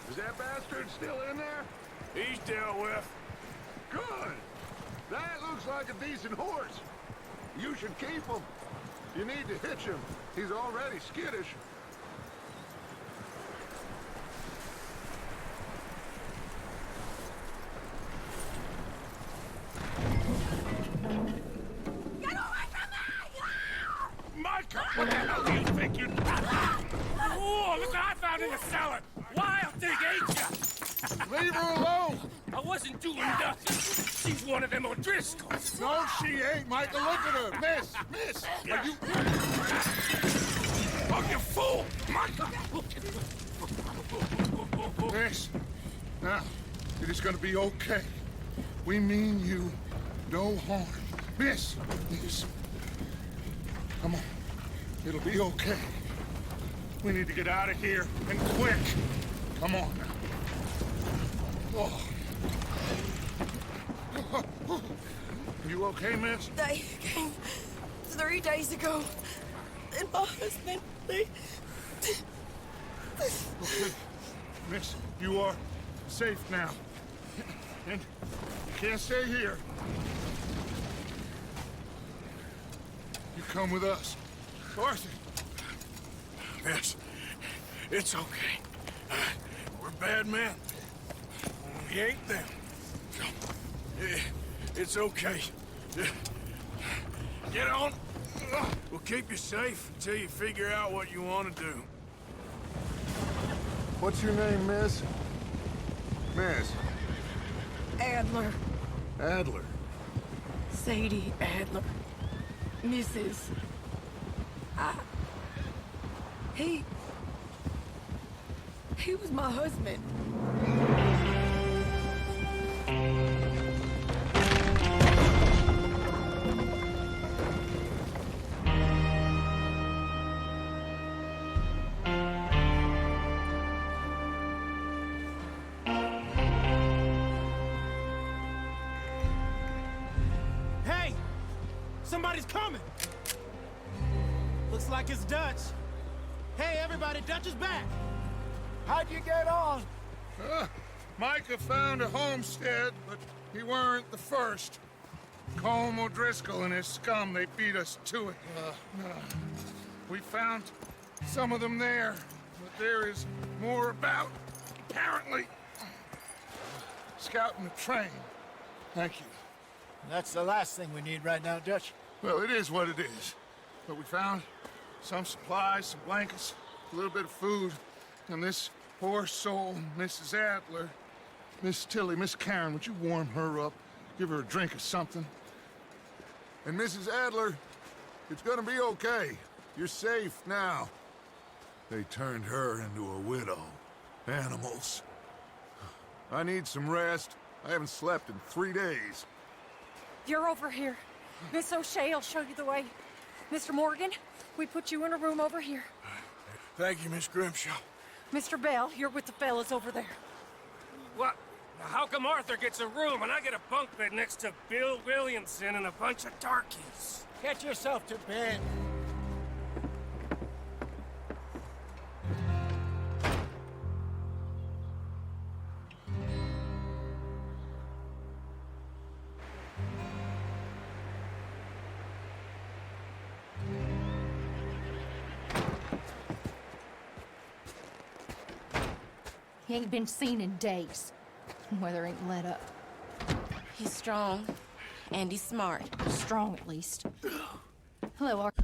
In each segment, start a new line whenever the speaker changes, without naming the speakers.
Is that bastard still in there?
He's dealt with.
Good. That looks like a decent horse. You should keep him. You need to hitch him. He's already skittish.
Get away from me!
Micah, what the hell do you think you're... Oh, look what I found in the cellar. Wild thing, ain't ya?
Leave her alone!
I wasn't doing nothing. She's one of them O'Driscolls.
No, she ain't, Micah. Look at her. Miss, are you...
Oh, you fool! Micah!
Miss, now, it is gonna be okay. We mean you no harm. Miss, come on. It'll be okay. We need to get out of here, and quick. Come on now. Oh. You okay, miss?
They came 3 days ago. And my husband, they...
Okay. Miss, you are safe now. And you can't stay here. You come with us. Arthur.
Miss, it's okay. We're bad men. We ain't them. It's okay. Get on. We'll keep you safe until you figure out what you want to do.
What's your name, miss? Miss.
Adler.
Adler.
Sadie Adler. Mrs. He was my husband.
Hey! Somebody's coming! Looks like it's Dutch. Hey, everybody, Dutch is back! How'd you get on?
Micah found a homestead, but he weren't the first. Colm O'Driscoll and his scum, they beat us to it. We found some of them there, but there is more about, apparently. Scouting the train. Thank you.
That's the last thing we need right now, Dutch.
Well, it is what it is. But we found some supplies, some blankets, a little bit of food, and this poor soul, Mrs. Adler, Miss Tilly, Miss Karen, would you warm her up? Give her a drink or something? And Mrs. Adler, it's gonna be okay. You're safe now. They turned her into a widow. Animals. I need some rest. I haven't slept in 3 days.
You're over here. Miss O'Shea will show you the way. Mr. Morgan, we put you in a room over here.
Thank you, Miss Grimshaw.
Mr. Bell, you're with the fellas over there.
What? How come Arthur gets a room and I get a bunk bed next to Bill Williamson and a bunch of darkies?
Get yourself to bed.
He ain't been seen in days. Weather ain't let up.
He's strong. And he's smart.
Strong, at least. Hello, Arthur.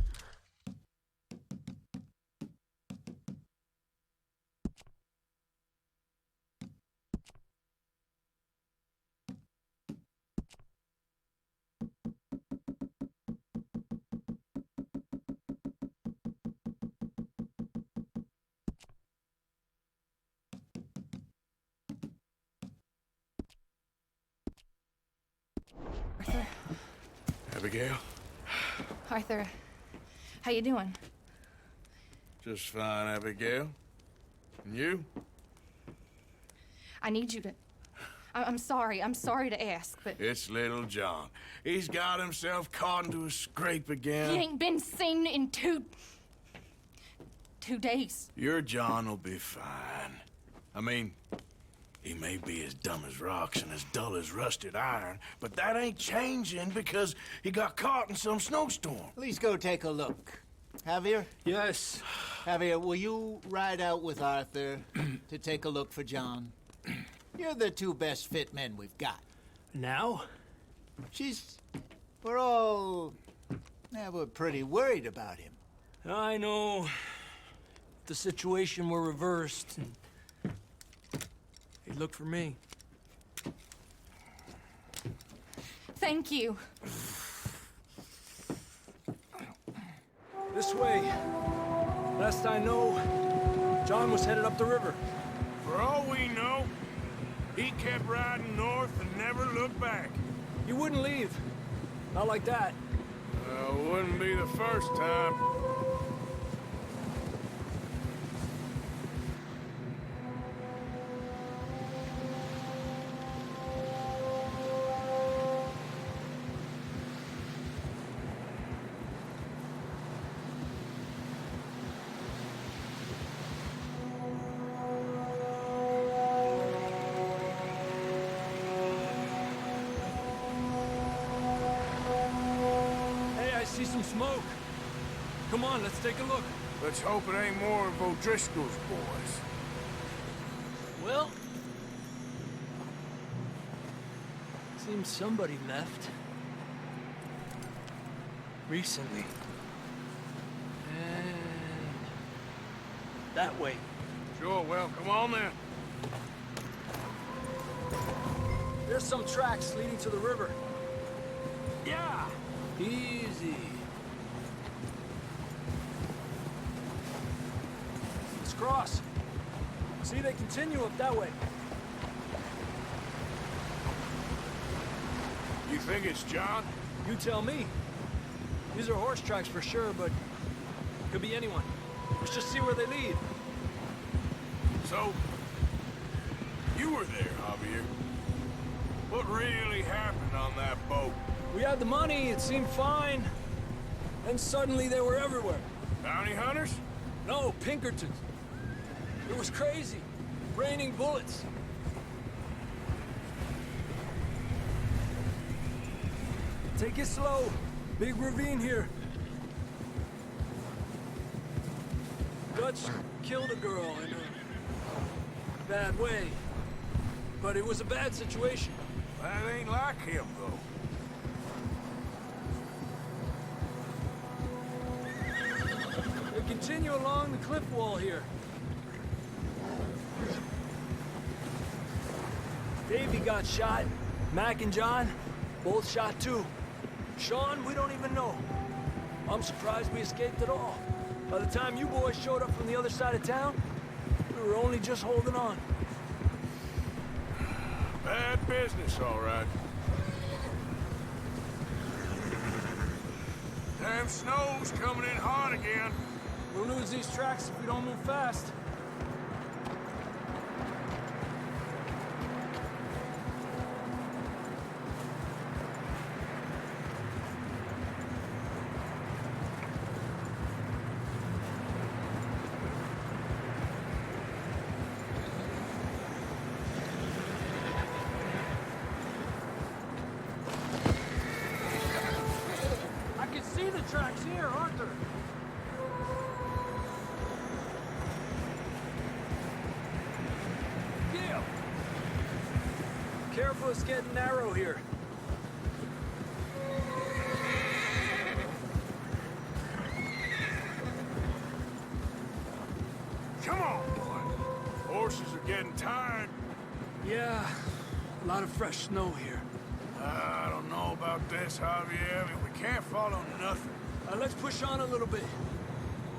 Abigail?
Arthur, how you doing?
Just fine, Abigail. And you?
I need you to... I'm sorry to ask, but...
It's little John. He's got himself caught into a scrape again.
He ain't been seen in two days.
Your John will be fine.
I mean, he may be as dumb as rocks and as dull as rusted iron, but that ain't changing because he got caught in some snowstorm.
Please go take a look. Javier?
Yes.
Javier, will you ride out with Arthur to take a look for John? You're the two best fit men we've got.
Now?
We're pretty worried about him.
I know. If the situation were reversed, he'd look for me.
Thank you.
This way. Last I know, John was headed up the river.
For all we know, he kept riding north and never looked back.
He wouldn't leave. Not like that.
Wouldn't be the first time.
See some smoke. Come on, let's take a look.
Let's hope it ain't more of O'Driscoll's boys.
Well, seems somebody left. Recently. And that way.
Sure, well, come on then.
There's some tracks leading to the river.
Yeah!
Easy. Let's cross. See, they continue up that way.
You think it's John?
You tell me. These are horse tracks for sure, but could be anyone. Let's just see where they lead.
So, you were there, Javier. What really happened on that boat?
We had the money, it seemed fine. Then suddenly they were everywhere.
Bounty hunters?
No, Pinkertons. It was crazy. Raining bullets. Take it slow. Big ravine here. Dutch killed a girl in a bad way. But it was a bad situation.
That ain't like him, though.
They continue along the cliff wall here. Davey got shot. Mac and John, both shot too. Sean, we don't even know. I'm surprised we escaped at all. By the time you boys showed up from the other side of town, we were only just holding on.
Bad business, all right. Damn snow's coming in hard again.
We'll lose these tracks if we don't move fast. I can see the tracks here, Arthur. Careful, it's getting narrow here.
Come on, boy. Horses are getting tired.
Yeah, a lot of fresh snow here.
I don't know about this, Javier. I mean, we can't follow nothing.
Let's push on a little bit.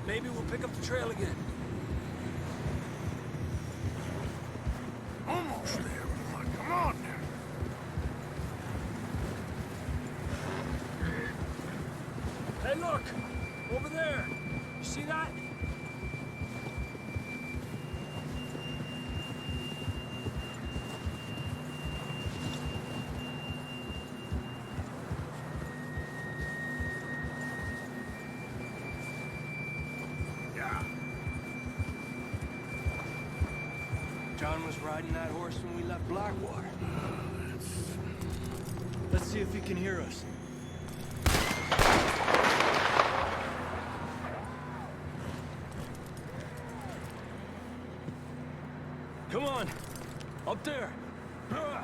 Maybe we'll pick up the trail again.
Almost there, boy. Come on now.
Hey, look! Over there! You see that?
Yeah.
John was riding that horse when we left Blackwater. Let's see if he can hear us. Come on, up there. Yeah.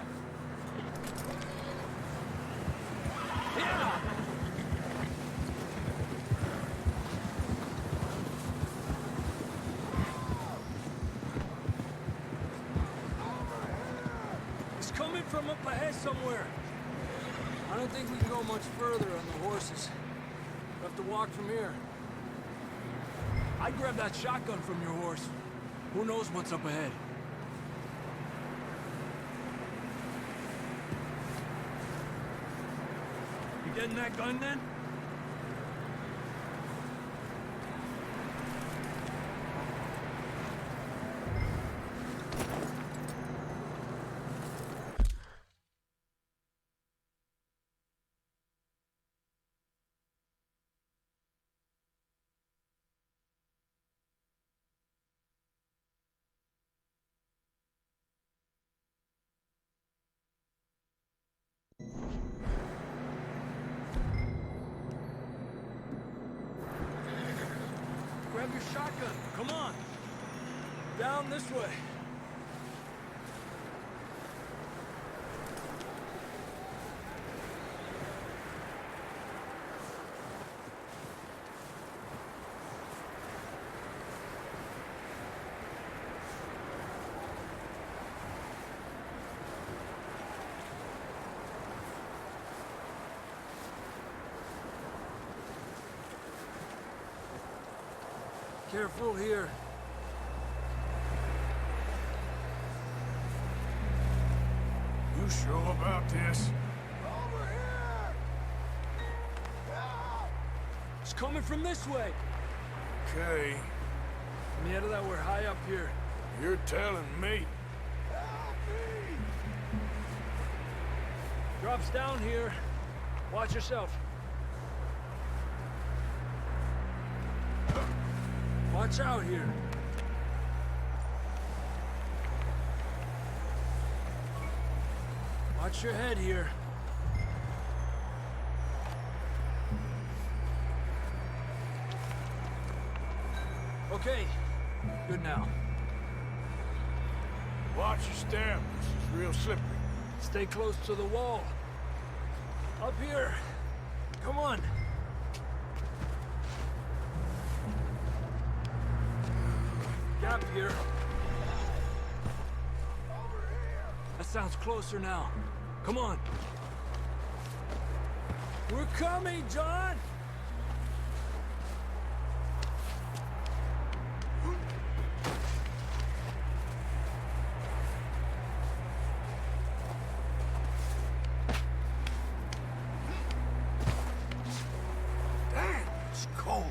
It's coming from up ahead somewhere. I don't think we can go much further on the horses. We'll have to walk from here. I'd grab that shotgun from your horse. Who knows what's up ahead? You getting that gun then? Grab your shotgun. Come on. Down this way. Careful here.
You sure about this?
Over here! It's coming from this way.
Okay,
On the end of that, we're high up here.
you're telling me.
Drops down here. Watch yourself. Watch out here. Watch your head here. Okay, good now.
Watch your step. This is real slippery.
Stay close to the wall. Up here. Come on. Gap here. That sounds closer now. Come on. We're coming, John!
Damn, it's cold.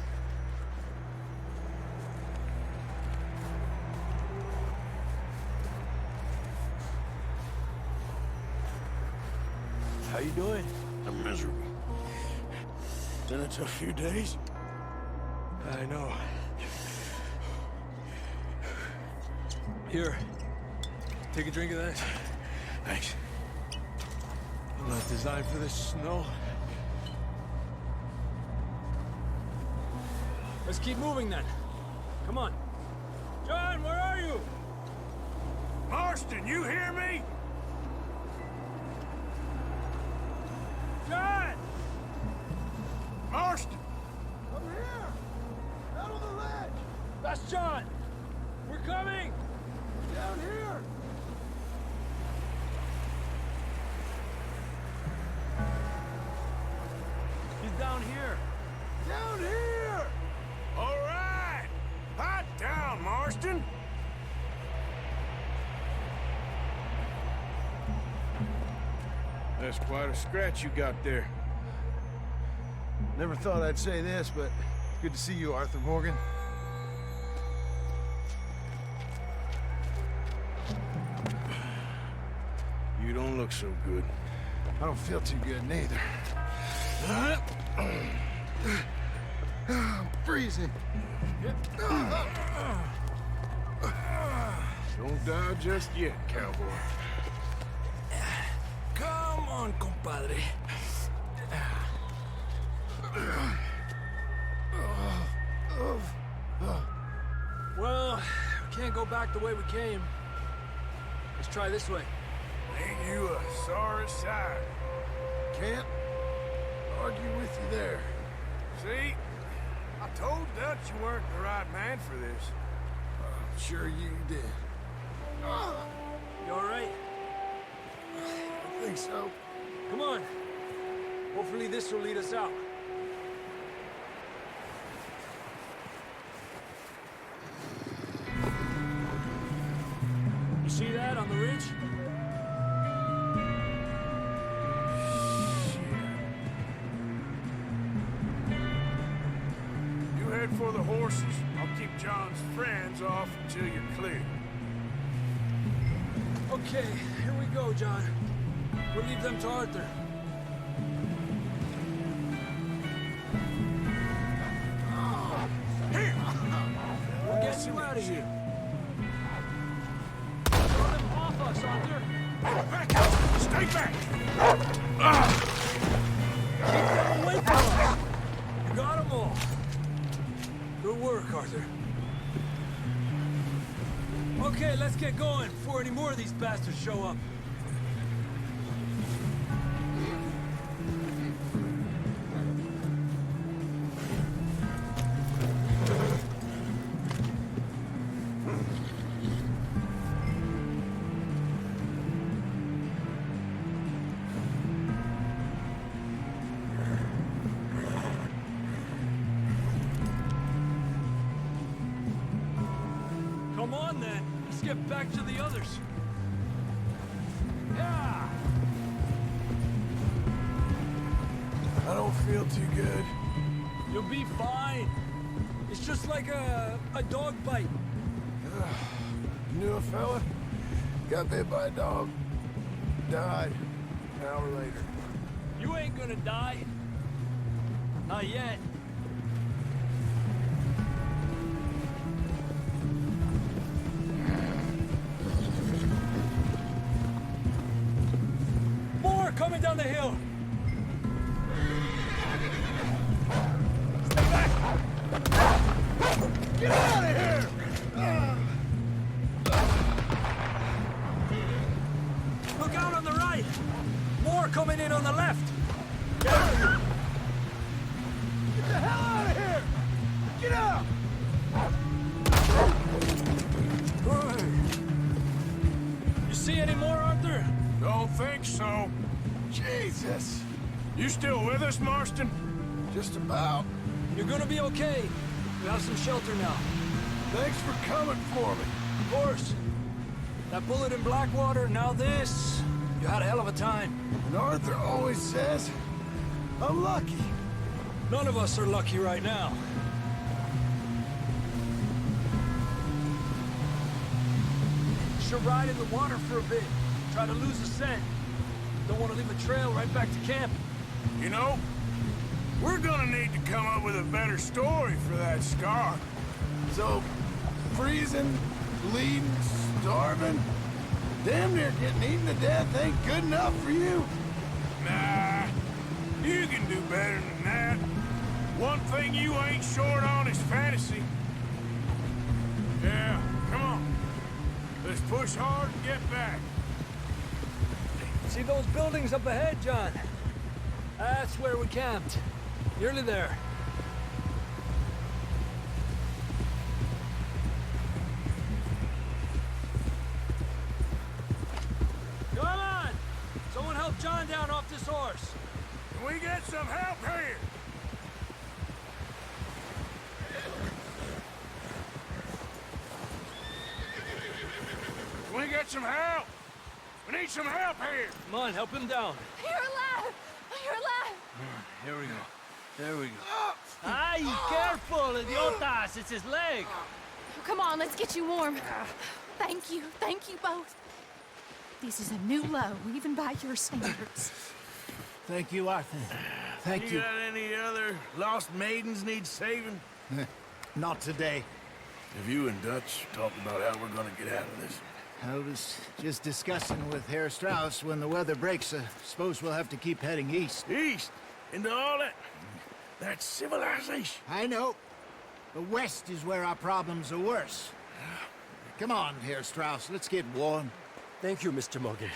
How you doing?
I'm miserable. Been a tough few days.
I know. Here. Take a drink of that.
Thanks.
I'm not designed for this snow. Let's keep moving then. Come on. John, where are you?
Marston, you hear me?
John!
Marston!
Over here! Out on the ledge! That's John! We're coming! Down here! He's down here! Down here!
All right! Hot down, Marston!
That's quite a scratch you got there. Never thought I'd say this, but good to see you, Arthur Morgan.
You don't look so good.
I don't feel too good, neither. I'm freezing. Don't die just yet, cowboy.
Come on, compadre. Well, we can't go back the way we came. Let's try this way.
Ain't you a sorry sight? Can't argue with you there. See? I told Dutch you weren't the right man for this. I'm sure you did.
You all right?
I think so.
Come on. Hopefully this will lead us out. You see that on the ridge?
You head for the horses. I'll keep John's friends off until you're clear.
Okay, here we go, John. We'll leave them to Arthur.
Here!
We'll get you out of here. Throw them off us, Arthur.
Back out! Stay back!
Keep them away from us. You got them all. Good work, Arthur. Okay, let's get going before any more of these bastards show up. Come on, then. Let's get back to the others. Yeah!
I don't feel too good.
You'll be fine. It's just like a dog bite.
You knew a fella? Got bit by a dog. Died an hour later.
You ain't gonna die. Not yet. More coming down the hill. Stay back.
Get out of here!
Look out on the right. More coming in on the left.
Get out of here! Get the hell out of here! Get out!
You see any more, Arthur?
Don't think so.
Jesus!
You still with us, Marston?
Just about.
You're gonna be okay. We have some shelter now.
Thanks for coming for me.
Of course. That bullet in Blackwater, now this. You had a hell of a time.
And Arthur always says, I'm lucky.
None of us are lucky right now. Should ride in the water for a bit. Try to lose the scent. Don't want to leave a trail right back to camp.
You know, we're gonna need to come up with a better story for that scar.
So, freezing, bleeding, starving, damn near getting eaten to death ain't good enough for you.
Nah, you can do better than that. One thing you ain't short on is fantasy. Yeah, come on. Let's push hard and get back.
See those buildings up ahead, John? That's where we camped. Nearly there. Come on! Someone help John down off this horse.
Can we get some help here? Can we get some help? We need some help here.
Come on, help him down.
You're alive! You're alive!
Here we go. There we go. Ay, careful, idiotas! It's his leg.
Come on, let's get you warm. Thank you both. This is a new low, even by your standards.
Thank you, Arthur. Thank you.
Got any other lost maidens need saving?
Not today.
Have you and Dutch talked about how we're gonna get out of this?
I was just discussing with Herr Strauss when the weather breaks. I suppose we'll have to keep heading east.
East? Into all that civilization.
I know. The west is where our problems are worse. Come on, Herr Strauss, let's get warm.
Thank you, Mr. Morgan.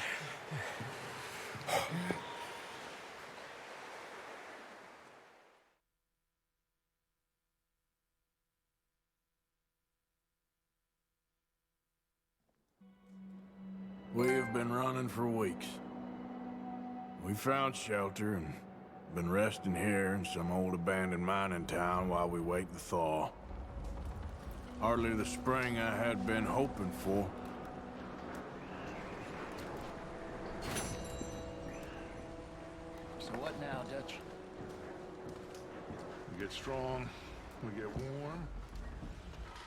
We have been running for weeks. We found shelter and been resting here in some old abandoned mining town while we wait the thaw. Hardly the spring I had been hoping for.
So what now, Dutch?
We get strong, we get warm,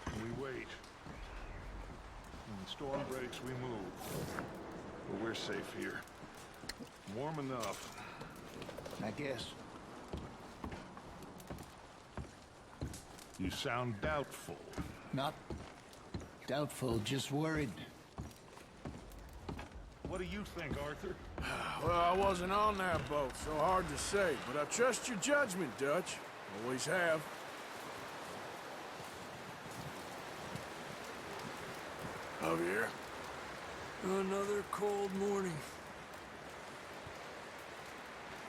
and we wait. When the storm breaks, we move. But we're safe here. Warm enough.
I guess.
You sound doubtful.
Not doubtful, just worried.
What do you think, Arthur?
Well, I wasn't on that boat, so hard to say. But I trust your judgment, Dutch. Always have. Javier?
Another cold morning.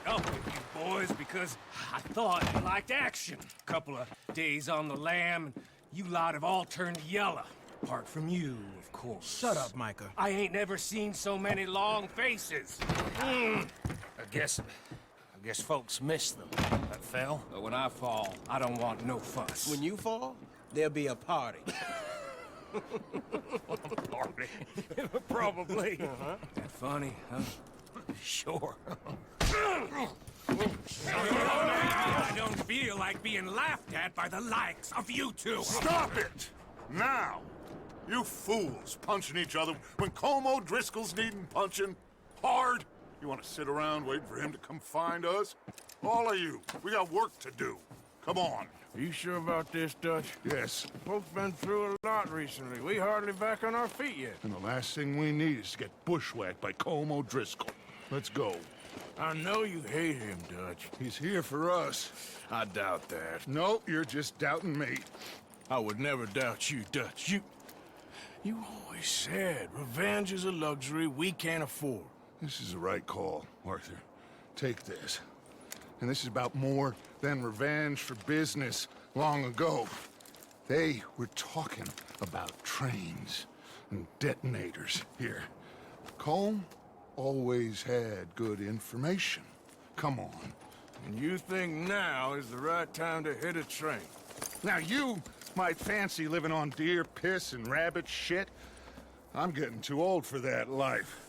Up with you boys because I thought you liked action. Couple of days on the lam, and you lot have all turned yellow. Apart from you, of course.
Shut up, Micah.
I ain't never seen so many long faces. I guess folks miss them. That fell. But when I fall, I don't want no fuss.
When you fall, there'll be a party.
Party. Probably. That funny, huh? Sure. I don't feel like being laughed at by the likes of you two.
Stop it! Now! You fools punching each other when Colm O'Driscoll's needing punching. Hard! You want to sit around waiting for him to come find us? All of you, we got work to do. Come on.
Are you sure about this, Dutch?
Yes.
Folks been through a lot recently. We hardly back on our feet yet.
And the last thing we need is to get bushwhacked by Colm O'Driscoll. Let's go.
I know you hate him, Dutch.
He's here for us.
I doubt that.
No, you're just doubting me.
I would never doubt you, Dutch. You always said revenge is a luxury we can't afford.
This is the right call, Arthur. Take this. And this is about more than revenge for business long ago. They were talking about trains and detonators here. Colm always had good information. Come on.
And you think now is the right time to hit a train?
Now you might fancy living on deer piss and rabbit shit. I'm getting too old for that life.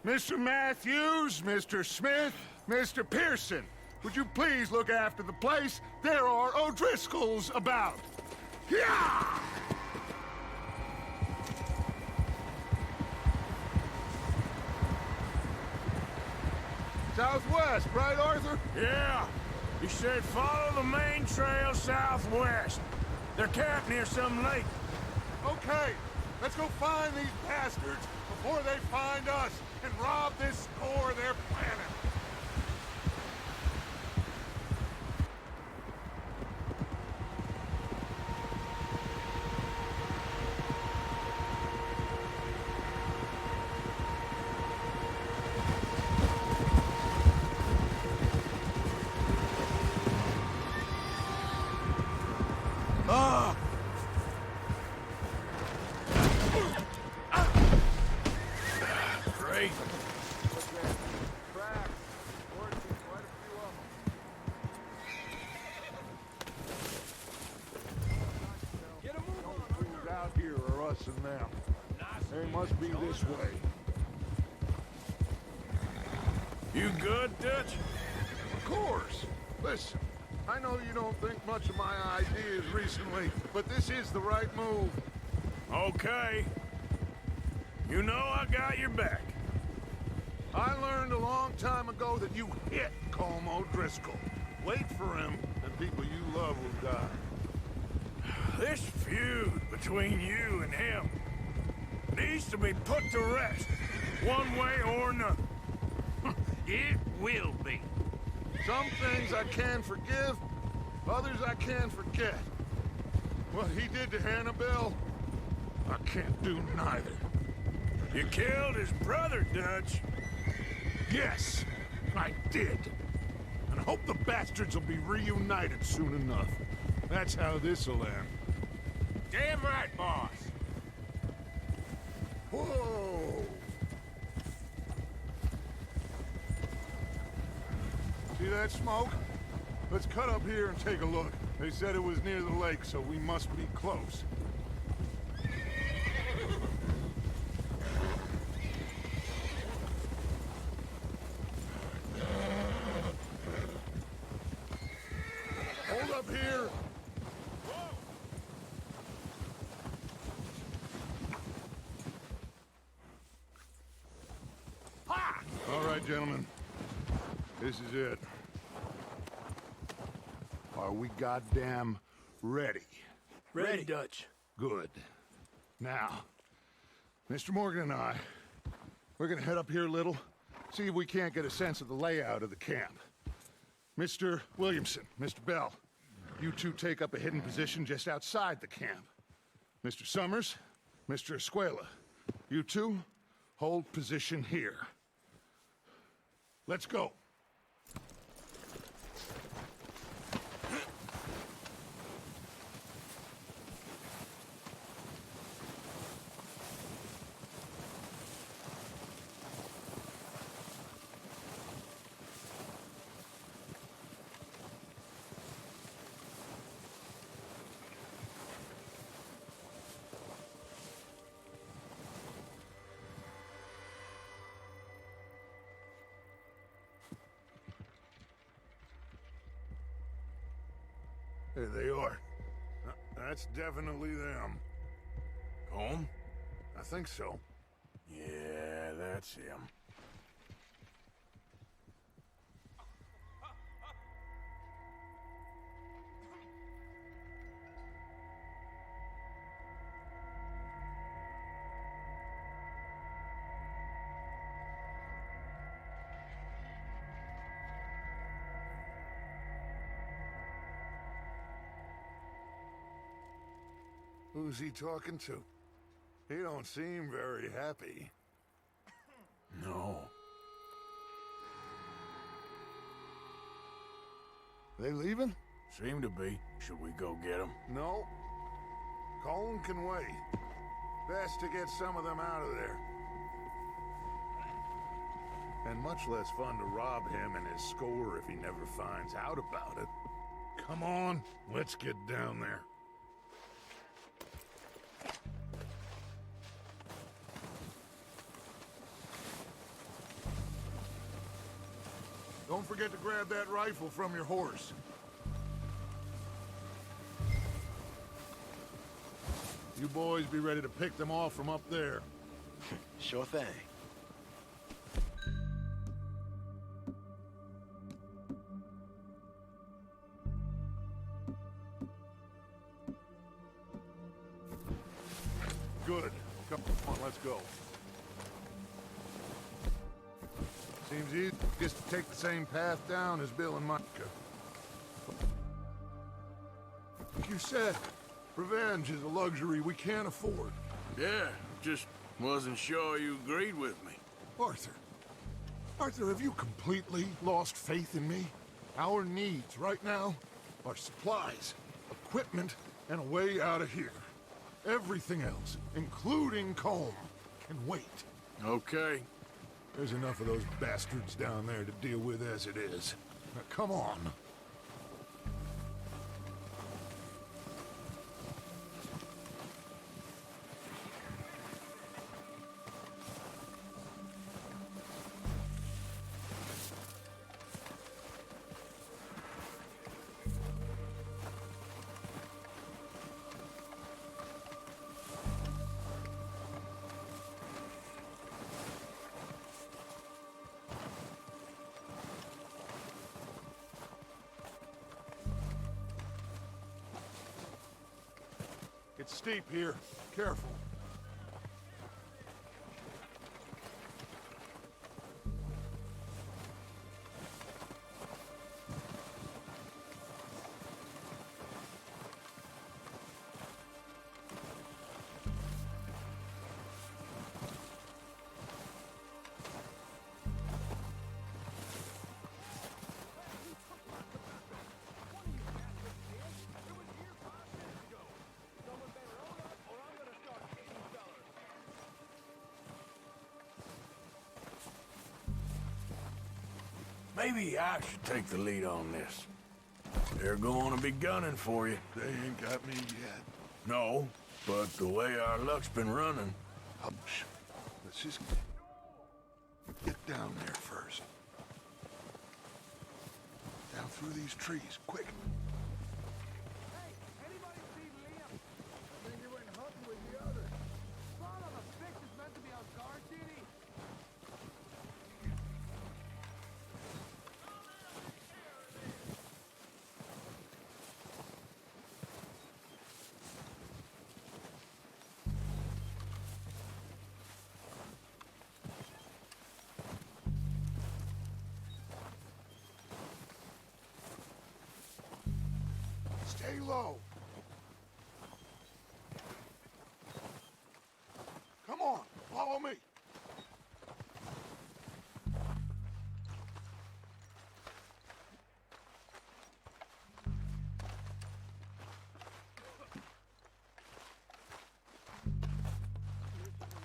Mr. Matthews, Mr. Smith, Mr. Pearson, would you please look after the place? There are O'Driscolls about. Yeah! Southwest, right, Arthur?
Yeah. He said follow the main trail southwest. They're camped near some lake.
Okay, let's go find these bastards before they find us and rob this core they're planning.
Great.
Who's out here are us and them. They must be this way.
You good, Dutch?
Of course. Listen, I know you don't think much of my ideas recently, but this is the right move.
Okay. You know I got your back.
I learned a long time ago that you hit Colm O'Driscoll. Wait for him, and people you love will die.
This feud between you and him,
needs to be put to rest, one way or another.
It will be.
Some things I can forgive, others I can forget. What he did to Annabelle, I can't do neither.
You killed his brother, Dutch.
Yes, I did. And I hope the bastards will be reunited soon enough. That's how this'll end.
Damn right, boss.
Whoa! See that smoke? Let's cut up here and take a look. They said it was near the lake, so we must be close. Hold up here! All right, gentlemen. This is it. Are we goddamn ready?
Ready, Dutch.
Good. Now, Mr. Morgan and I, we're gonna head up here a little, see if we can't get a sense of the layout of the camp. Mr. Williamson, Mr. Bell, you two take up a hidden position just outside the camp. Mr. Summers, Mr. Escuela, you two hold position here. Let's go. There they are. That's definitely them.
Home?
I think so.
Yeah, that's him.
Who's he talking to? He don't seem very happy.
No.
They leaving?
Seem to be. Should we go get them?
No. Colin can wait. Best to get some of them out of there. And much less fun to rob him and his score if he never finds out about it. Come on, let's get down there. Don't forget to grab that rifle from your horse. You boys be ready to pick them off from up there.
Sure thing.
Good. Come on, let's go. Seems easy just to take the same path down as Bill and Micah. Like you said, revenge is a luxury we can't afford.
Yeah, just wasn't sure you agreed with me.
Arthur. Arthur, have you completely lost faith in me? Our needs right now are supplies, equipment, and a way out of here. Everything else, including Colm, can wait.
Okay.
There's enough of those bastards down there to deal with as it is. Now, come on. It's steep here. Careful.
Maybe I should take the lead on this. They're going to be gunning for you.
They ain't got me yet.
No, but the way our luck's been running...
Let's just get down there first. Down through these trees, quick.
Hey, anybody see Liam? I think he went hunting with the others. Son of a bitch is meant to be on guard duty.
Stay low. Come on, follow me.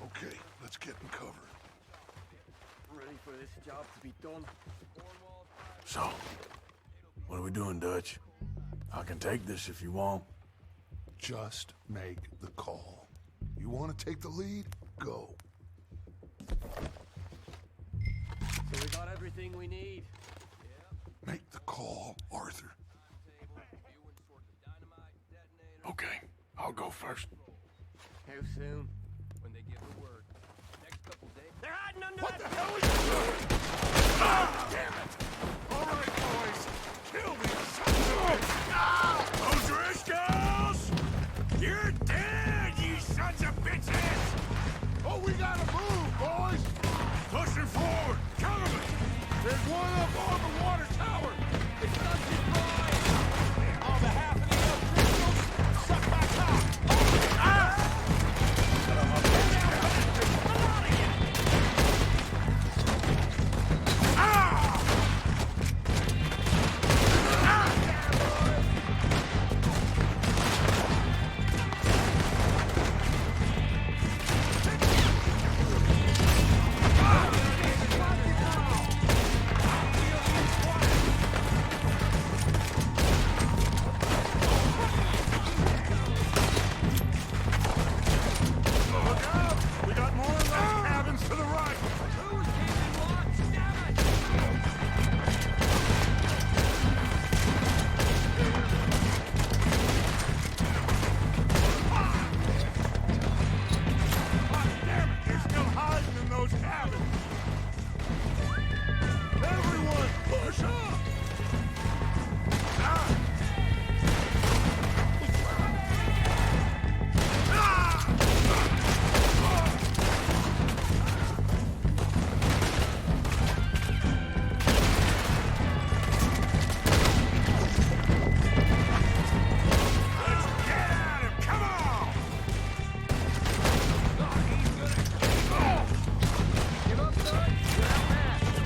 Okay, let's get in cover.
Ready for this job to be done.
So, what are we doing, Dutch? I can take this if you want.
Just make the call. You want to take the lead? Go.
So we got everything we need.
Make the call, Arthur.
Okay, I'll go first.
How soon? When they give the word. Next couple days. They're hiding under
What
that.
the hell is this? Ah, damn it! All right, boys. Kill me, son of a bitch. Ah!
O'Driscolls! You're dead, you sons of bitches!
Oh, we gotta move, boys.
Pushing forward! Cover me!
There's one up on the water tower.
It's not too far. On behalf of the O'Driscolls, suck my cock.
Look out! We got more of those cabins to the right.
Who's keeping watch? Damn it!
Damn it, they're still hiding in those cabins. Everyone, push up! Ah!
Get at him! Come on!
Give up, son. You're outmatched.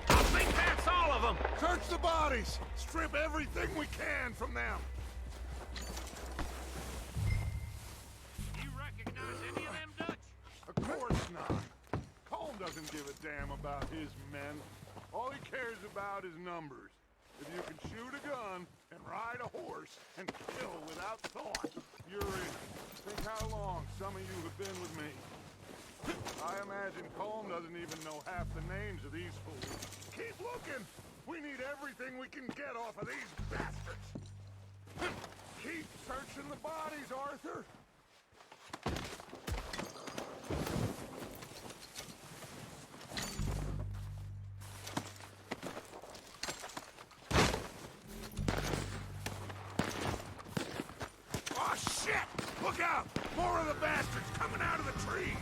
I think that's all of them!
Search the bodies! Strip everything we can from them!
You recognize any of them, Dutch?
Of course not. Colm doesn't give a damn about his men. All he cares about is numbers. If you can shoot a gun and ride a horse and kill without thought, you're in. Think how long some of you have been with me. I imagine Colm doesn't even know half the names of these fools. Keep looking! We need everything we can get off of these bastards! Keep searching the bodies, Arthur!
Oh, shit! Look out! More of the bastards coming out of the trees!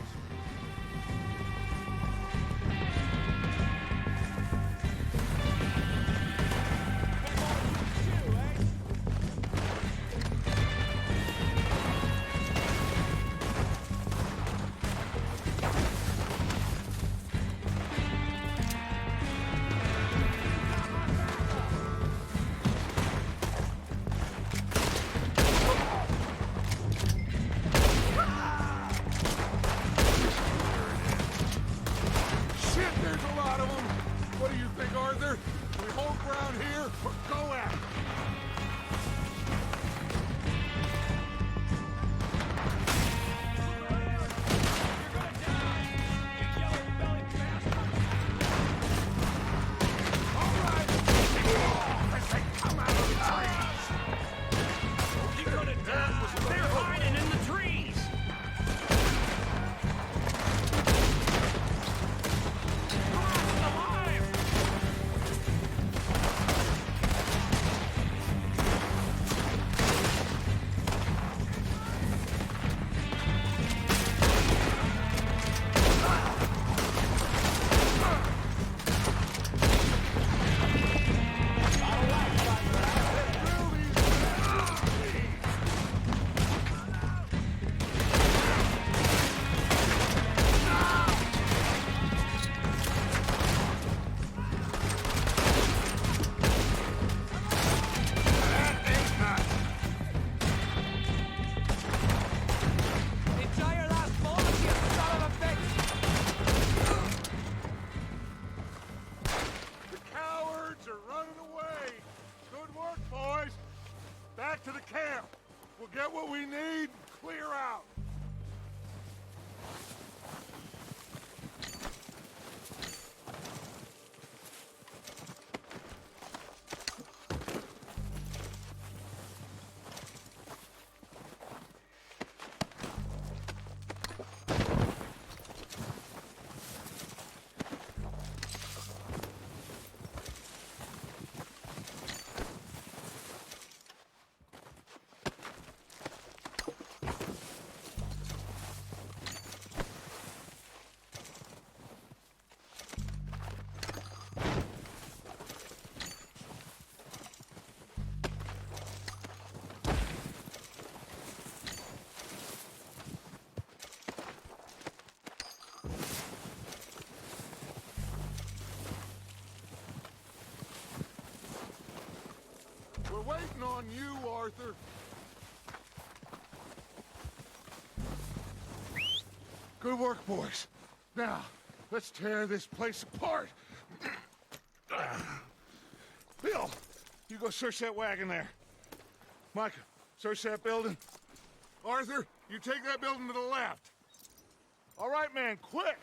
get what we need, clear out. We're waiting on you, Arthur. Good work, boys. Now, let's tear this place apart. Bill, you go search that wagon there. Micah, search that building. Arthur, you take that building to the left. All right, man, quick.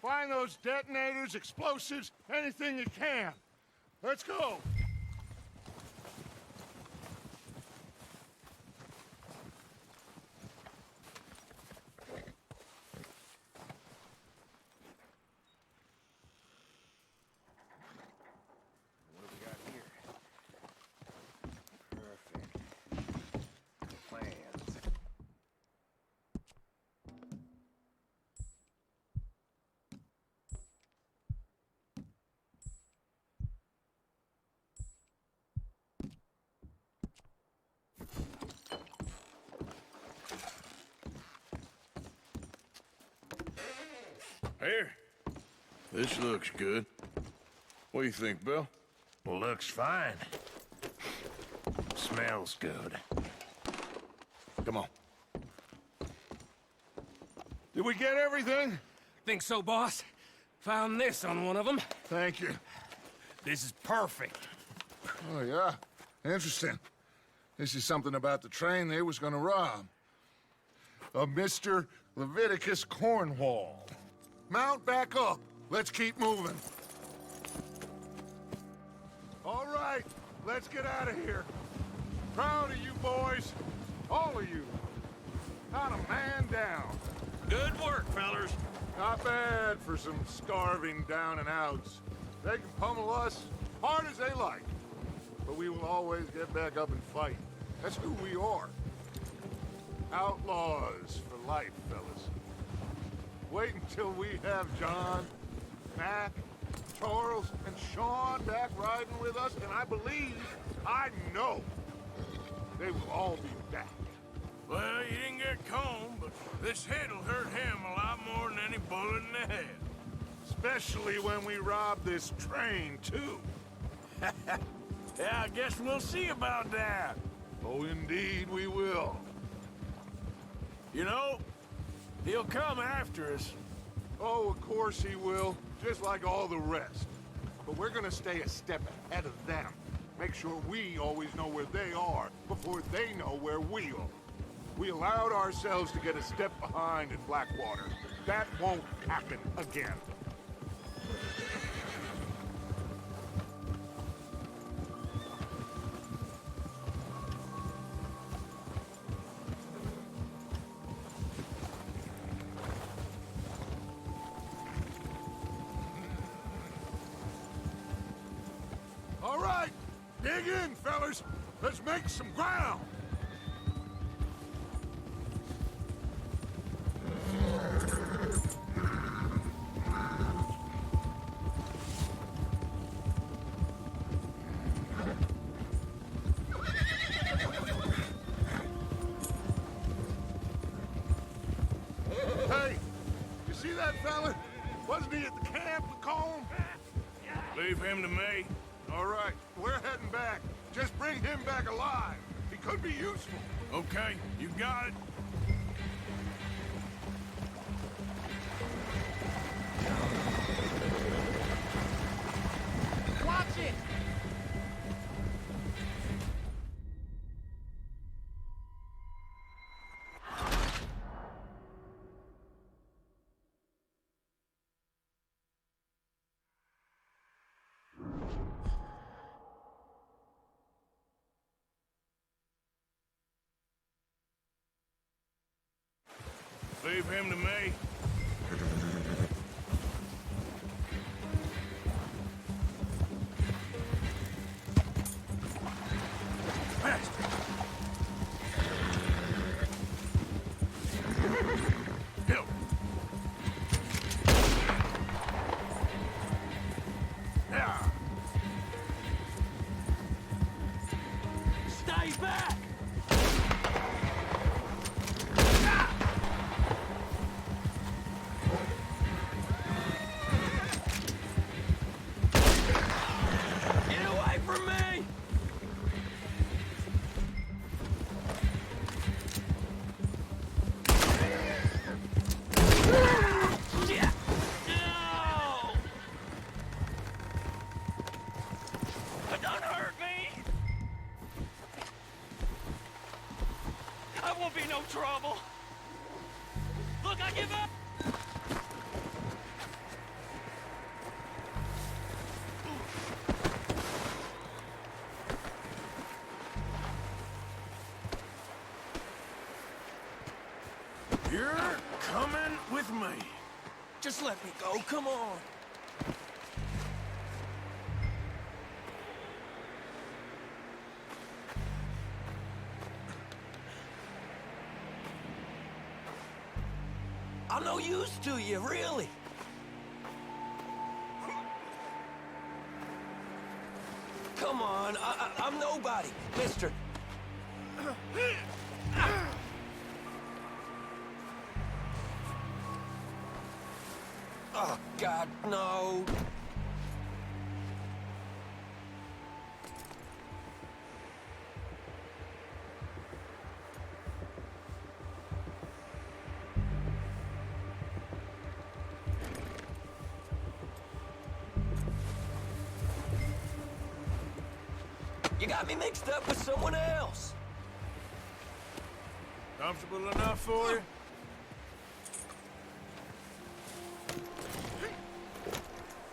Find those detonators, explosives, anything you can. Let's go.
What do we got here? Perfect. Plans.
Here. This looks good. What do you think, Bill?
Looks fine. Smells good.
Come on.
Did we get everything?
Think so, boss? Found this on one of them.
Thank you.
This is perfect.
Oh, yeah? Interesting. This is something about the train they was gonna rob. A Mr. Leviticus Cornwall. Mount back up. Let's keep moving. All right, let's get out of here. Proud of you boys. All of you. Not a man down.
Good work, fellers.
Not bad for some starving down and outs. They can pummel us hard as they like. But we will always get back up and fight. That's who we are. Outlaws for life, fellas. Wait until we have John, Mac, Charles, and Sean back riding with us, and I know, they will all be back.
Well, you didn't get Combe, but this hit'll hurt him a lot more than any bullet in the head.
Especially when we rob this train, too.
Yeah, I guess we'll see about that.
Oh, indeed we will.
You know, he'll come after us.
Oh, of course he will, just like all the rest. But we're gonna stay a step ahead of them. Make sure we always know where they are before they know where we are. We allowed ourselves to get a step behind in Blackwater. That won't happen again. All right, dig in, fellas. Let's make some ground. Hey, you see that fella? Wasn't he at the camp with Colm?
Leave him to me.
All right, we're heading back. Just bring him back alive. He could be useful.
Okay, you got it.
Watch it!
Leave him to me.
Stay back! Get away from me! Yeah. No! Don't hurt me! I won't be no trouble. Look, I give up.
You're coming with me.
Just let me go, come on. I'm no use to you, really. Come on, I'm nobody, mister. Oh, God, no. You got me mixed up with someone else.
Comfortable enough for you?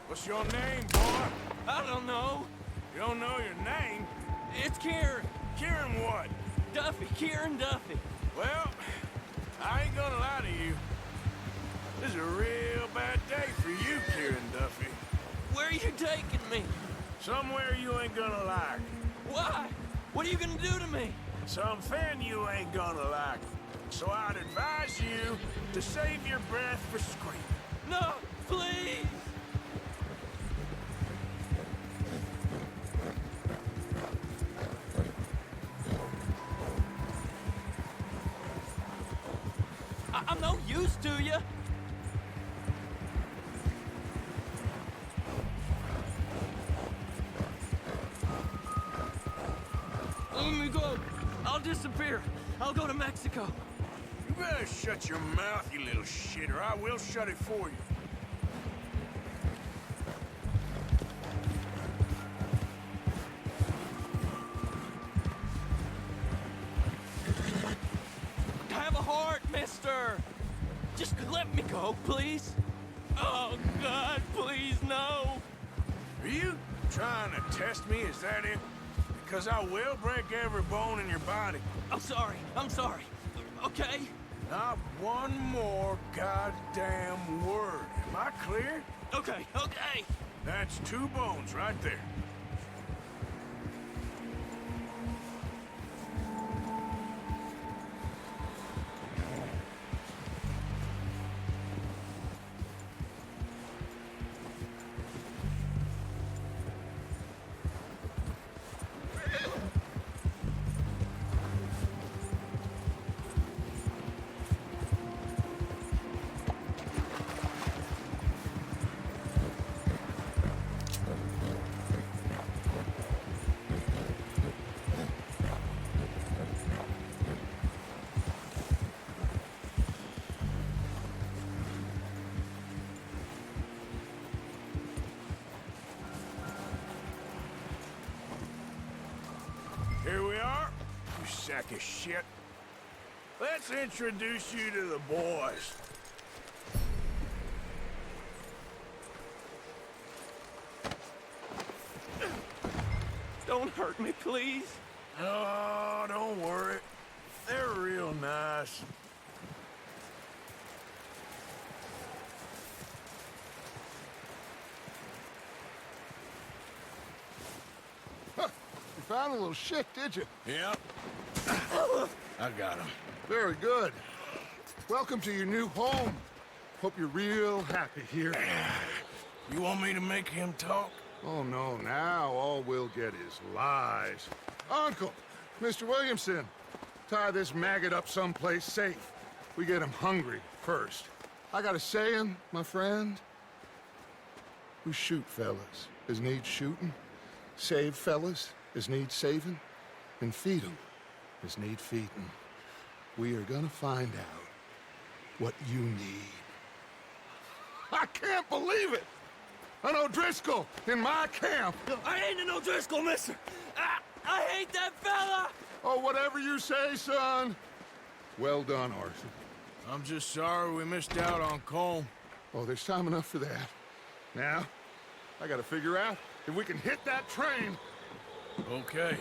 What's your name, boy?
I don't know.
You don't know your name?
It's Kieran.
Kieran what?
Duffy, Kieran Duffy.
Well, I ain't gonna lie to you. This is a real bad day for you, Kieran Duffy.
Where are you taking me?
Somewhere you ain't gonna like.
Why? What are you gonna do to me?
Something you ain't gonna like. So I'd advise you to save your breath for screaming.
No, please. I'm no use to you. Let me go. I'll disappear. I'll go to Mexico.
You better shut your mouth, you little shit, or I will shut it for you.
Have a heart, mister. Just let me go, please. Oh, God, please, no.
Are you trying to test me? Is that it? Because I will break every bone in your body.
I'm sorry. I'm sorry. Okay?
Not one more goddamn word. Am I clear?
Okay, okay.
That's 2 bones right there. Here we are, you sack of shit. Let's introduce you to the boys.
Don't hurt me, please.
Oh, don't worry. They're real nice.
found a little shit, did you?
Yep. I got him.
Very good. Welcome to your new home. Hope you're real happy here.
You want me to make him talk?
Oh, no, now all we'll get is lies. Uncle, Mr. Williamson, tie this maggot up someplace safe. We get him hungry first. I got a saying, my friend. We shoot fellas as need shooting, save fellas as need saving, and feed 'em as need feeding. We are gonna find out what you need. I can't believe it! An O'Driscoll in my camp!
I ain't an O'Driscoll, mister! I hate that fella!
Oh, whatever you say, son. Well done, Arthur.
I'm just sorry we missed out on Colm.
Oh, there's time enough for that. Now, I gotta figure out if we can hit that train.
Okay.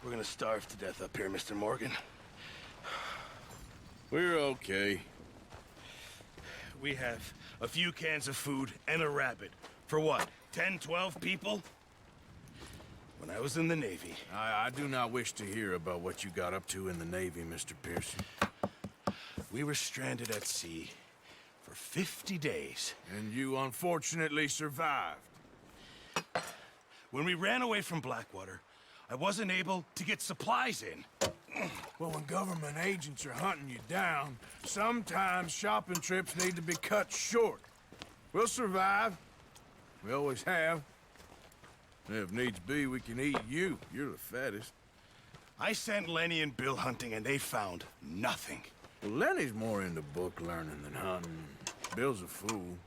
We're gonna starve to death up here, Mr. Morgan.
We're okay.
We have a few cans of food and a rabbit. For what, 10, 12 people? When I was in the Navy...
I do not wish to hear about what you got up to in the Navy, Mr. Pearson.
We were stranded at sea for 50 days.
And you unfortunately survived.
When we ran away from Blackwater, I wasn't able to get supplies in.
Well, when government agents are hunting you down, sometimes shopping trips need to be cut short. We'll survive. We always have. If needs be, we can eat you. You're the fattest.
I sent Lenny and Bill hunting, and they found nothing.
Well, Lenny's more into book learning than hunting. Bill's a fool.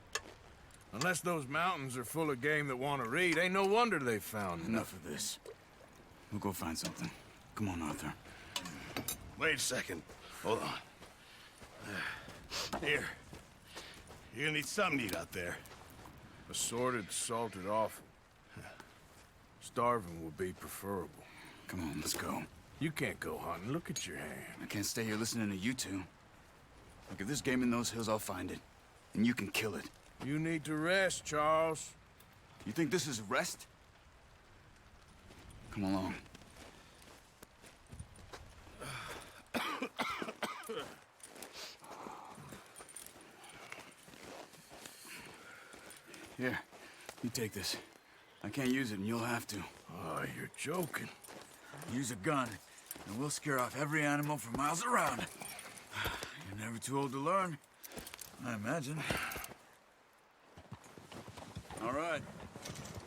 Unless those mountains are full of game that want to read, ain't no wonder they found
Enough of this. We'll go find something. Come on, Arthur.
Wait a second. Hold on. Here. You're gonna need something to eat out there.
Assorted, salted offal. Starving would be preferable.
Come on, let's go.
You can't go hunting. Look at your hand.
I can't stay here listening to you two. Look, if there's game in those hills, I'll find it. And you can kill it.
You need to rest, Charles.
You think this is rest? Come along. Here, you take this. I can't use it, and you'll have to.
Oh, you're joking.
Use a gun, and we'll scare off every animal for miles around. You're never too old to learn, I imagine. All right,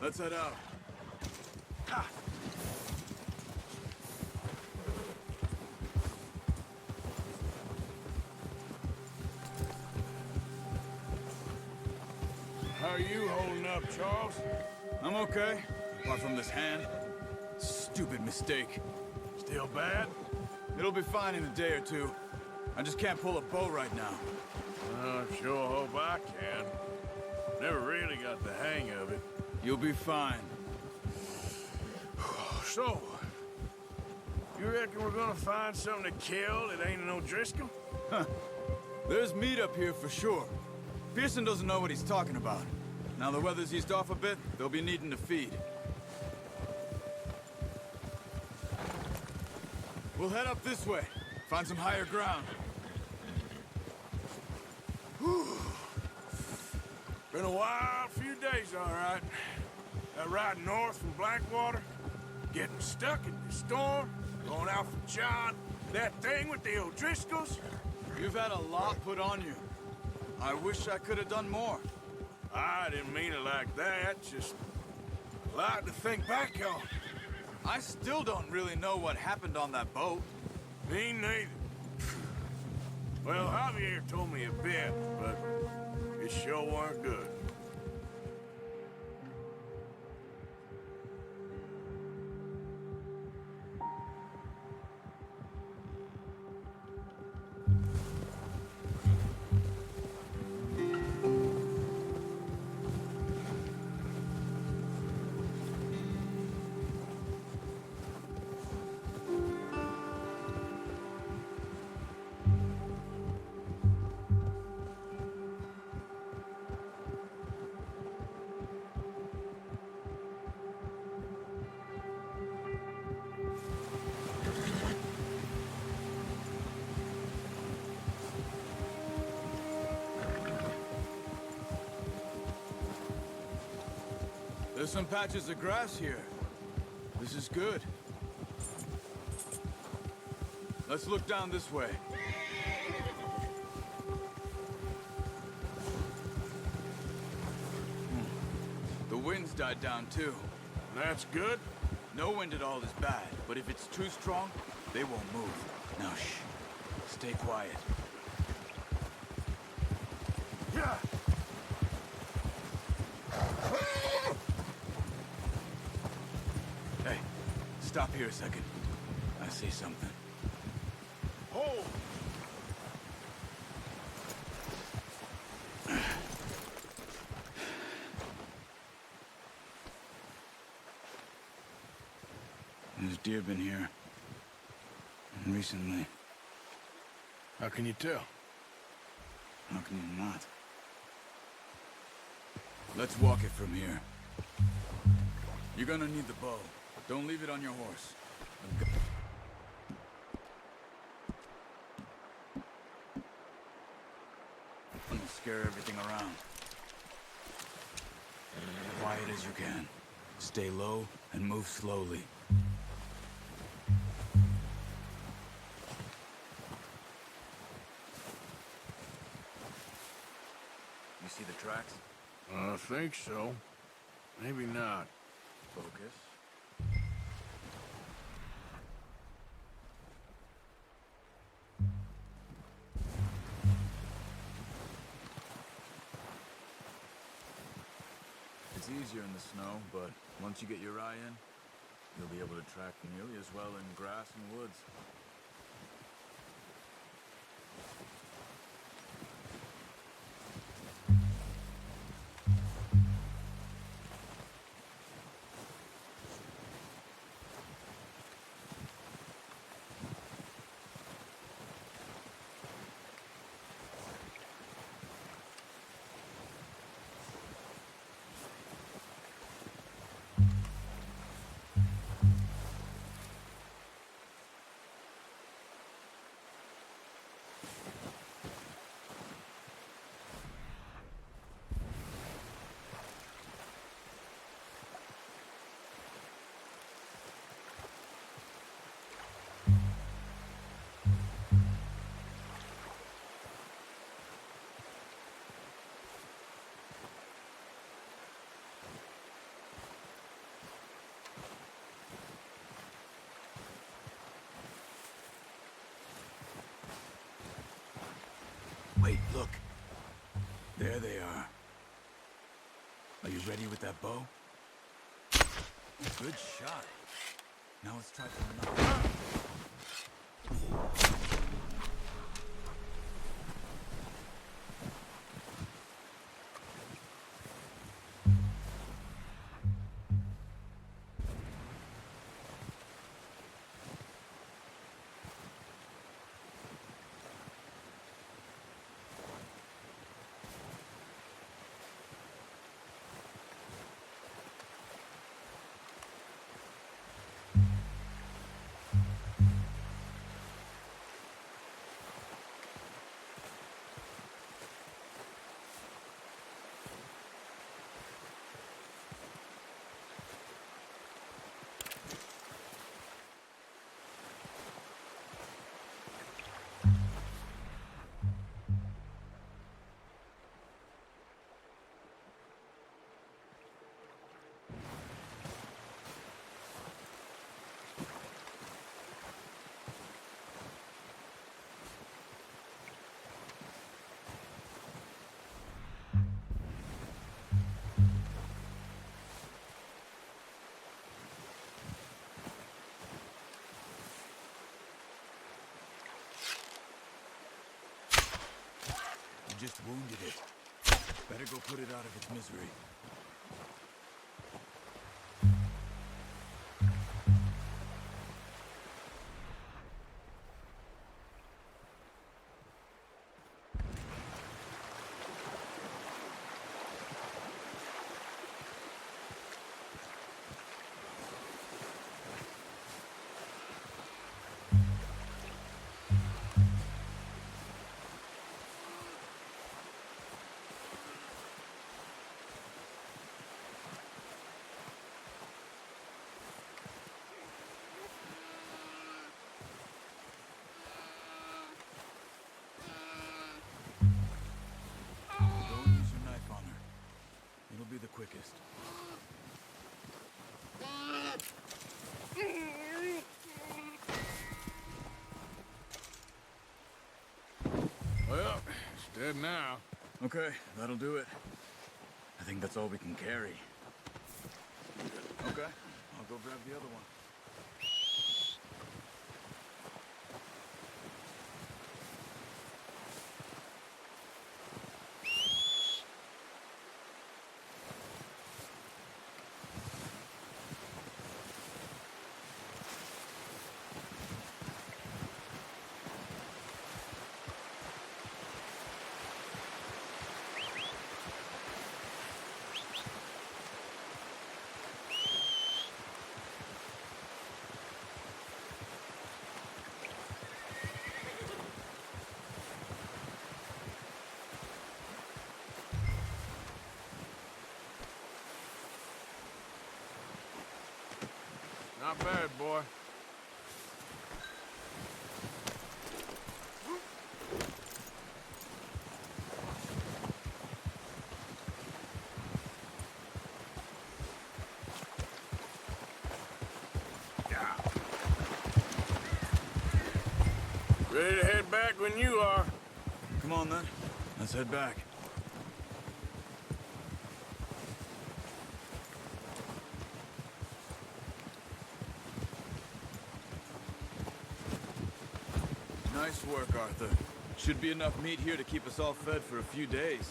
let's head out.
How are you holding up, Charles?
I'm okay, apart from this hand. Stupid mistake.
Still bad?
It'll be fine in a day or two. I just can't pull a bow right now.
I sure hope I can. Never really got the hang of it.
You'll be fine.
So, you reckon we're gonna find something to kill that ain't an O'Driscoll?
Huh. There's meat up here for sure. Pearson doesn't know what he's talking about. Now the weather's eased off a bit, they'll be needing to feed. We'll head up this way. Find some higher ground.
Whew. Been a wild few days, all right. That ride north from Blackwater, getting stuck in the storm, going out from John, that thing with the O'Driscolls.
You've had a lot put on you. I wish I could have done more.
I didn't mean it like that, just a lot to think back on.
I still don't really know what happened on that boat.
Me neither. Well, Javier told me a bit, but it sure weren't good.
There's some patches of grass here. This is good. Let's look down this way. The wind's died down too.
That's good?
No wind at all is bad, but if it's too strong, they won't move. Now shh. Stay quiet.
Yeah.
Hey, stop here a second. I see something.
Hold!
There's deer been here. Recently.
How can you tell?
How can you not? Let's walk it from here. You're gonna need the bow. Don't leave it on your horse. I'm gonna scare everything around. Quiet as you can. Stay low and move slowly. You see the tracks?
I think so. Maybe not.
Focus. It's easier in the snow, but once you get your eye in, you'll be able to track nearly as well in grass and woods. Wait, look. There they are. Are you ready with that bow? Good shot. Now let's try for another. just wounded it. Better go put it out of its misery. Don't use your knife on her. It'll be the quickest.
Well, it's dead now.
Okay, that'll do it. I think that's all we can carry. Okay, I'll go grab the other one.
Not bad, boy. Ready to head back when you are.
Come on, then. Let's head back. Nice work, Arthur. Should be enough meat here to keep us all fed for a few days.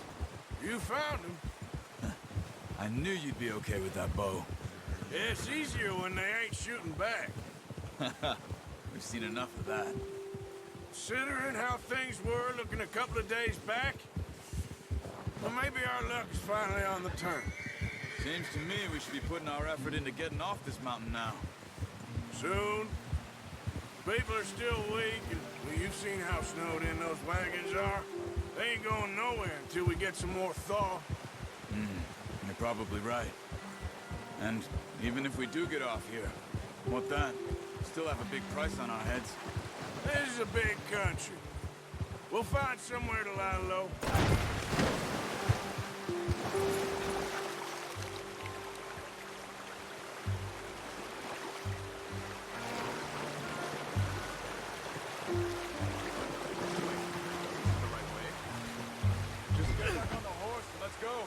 You found him.
I knew you'd be okay with that bow.
It's easier when they ain't shooting back.
We've seen enough of that.
Considering how things were looking a couple of days back, well, maybe our luck is finally on the turn.
Seems to me we should be putting our effort into getting off this mountain now.
Soon. People are still weak, and well, you've seen how snowed in those wagons are. They ain't going nowhere until we get some more thaw.
You're probably right. And even if we do get off here, what then? Still have a big price on our heads.
This is a big country. We'll find somewhere to lie low.
Just get back on the horse and let's go.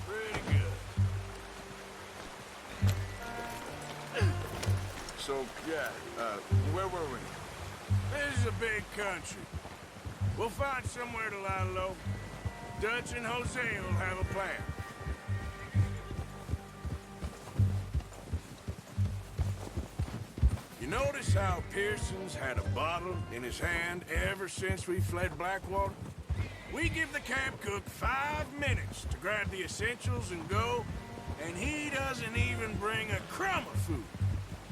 Pretty good.
So, yeah, where were we?
This is a big country. We'll find somewhere to lie low. Dutch and Jose will have a plan. You notice how Pearson's had a bottle in his hand ever since we fled Blackwater? We give the camp cook 5 minutes to grab the essentials and go, and he doesn't even bring a crumb of food.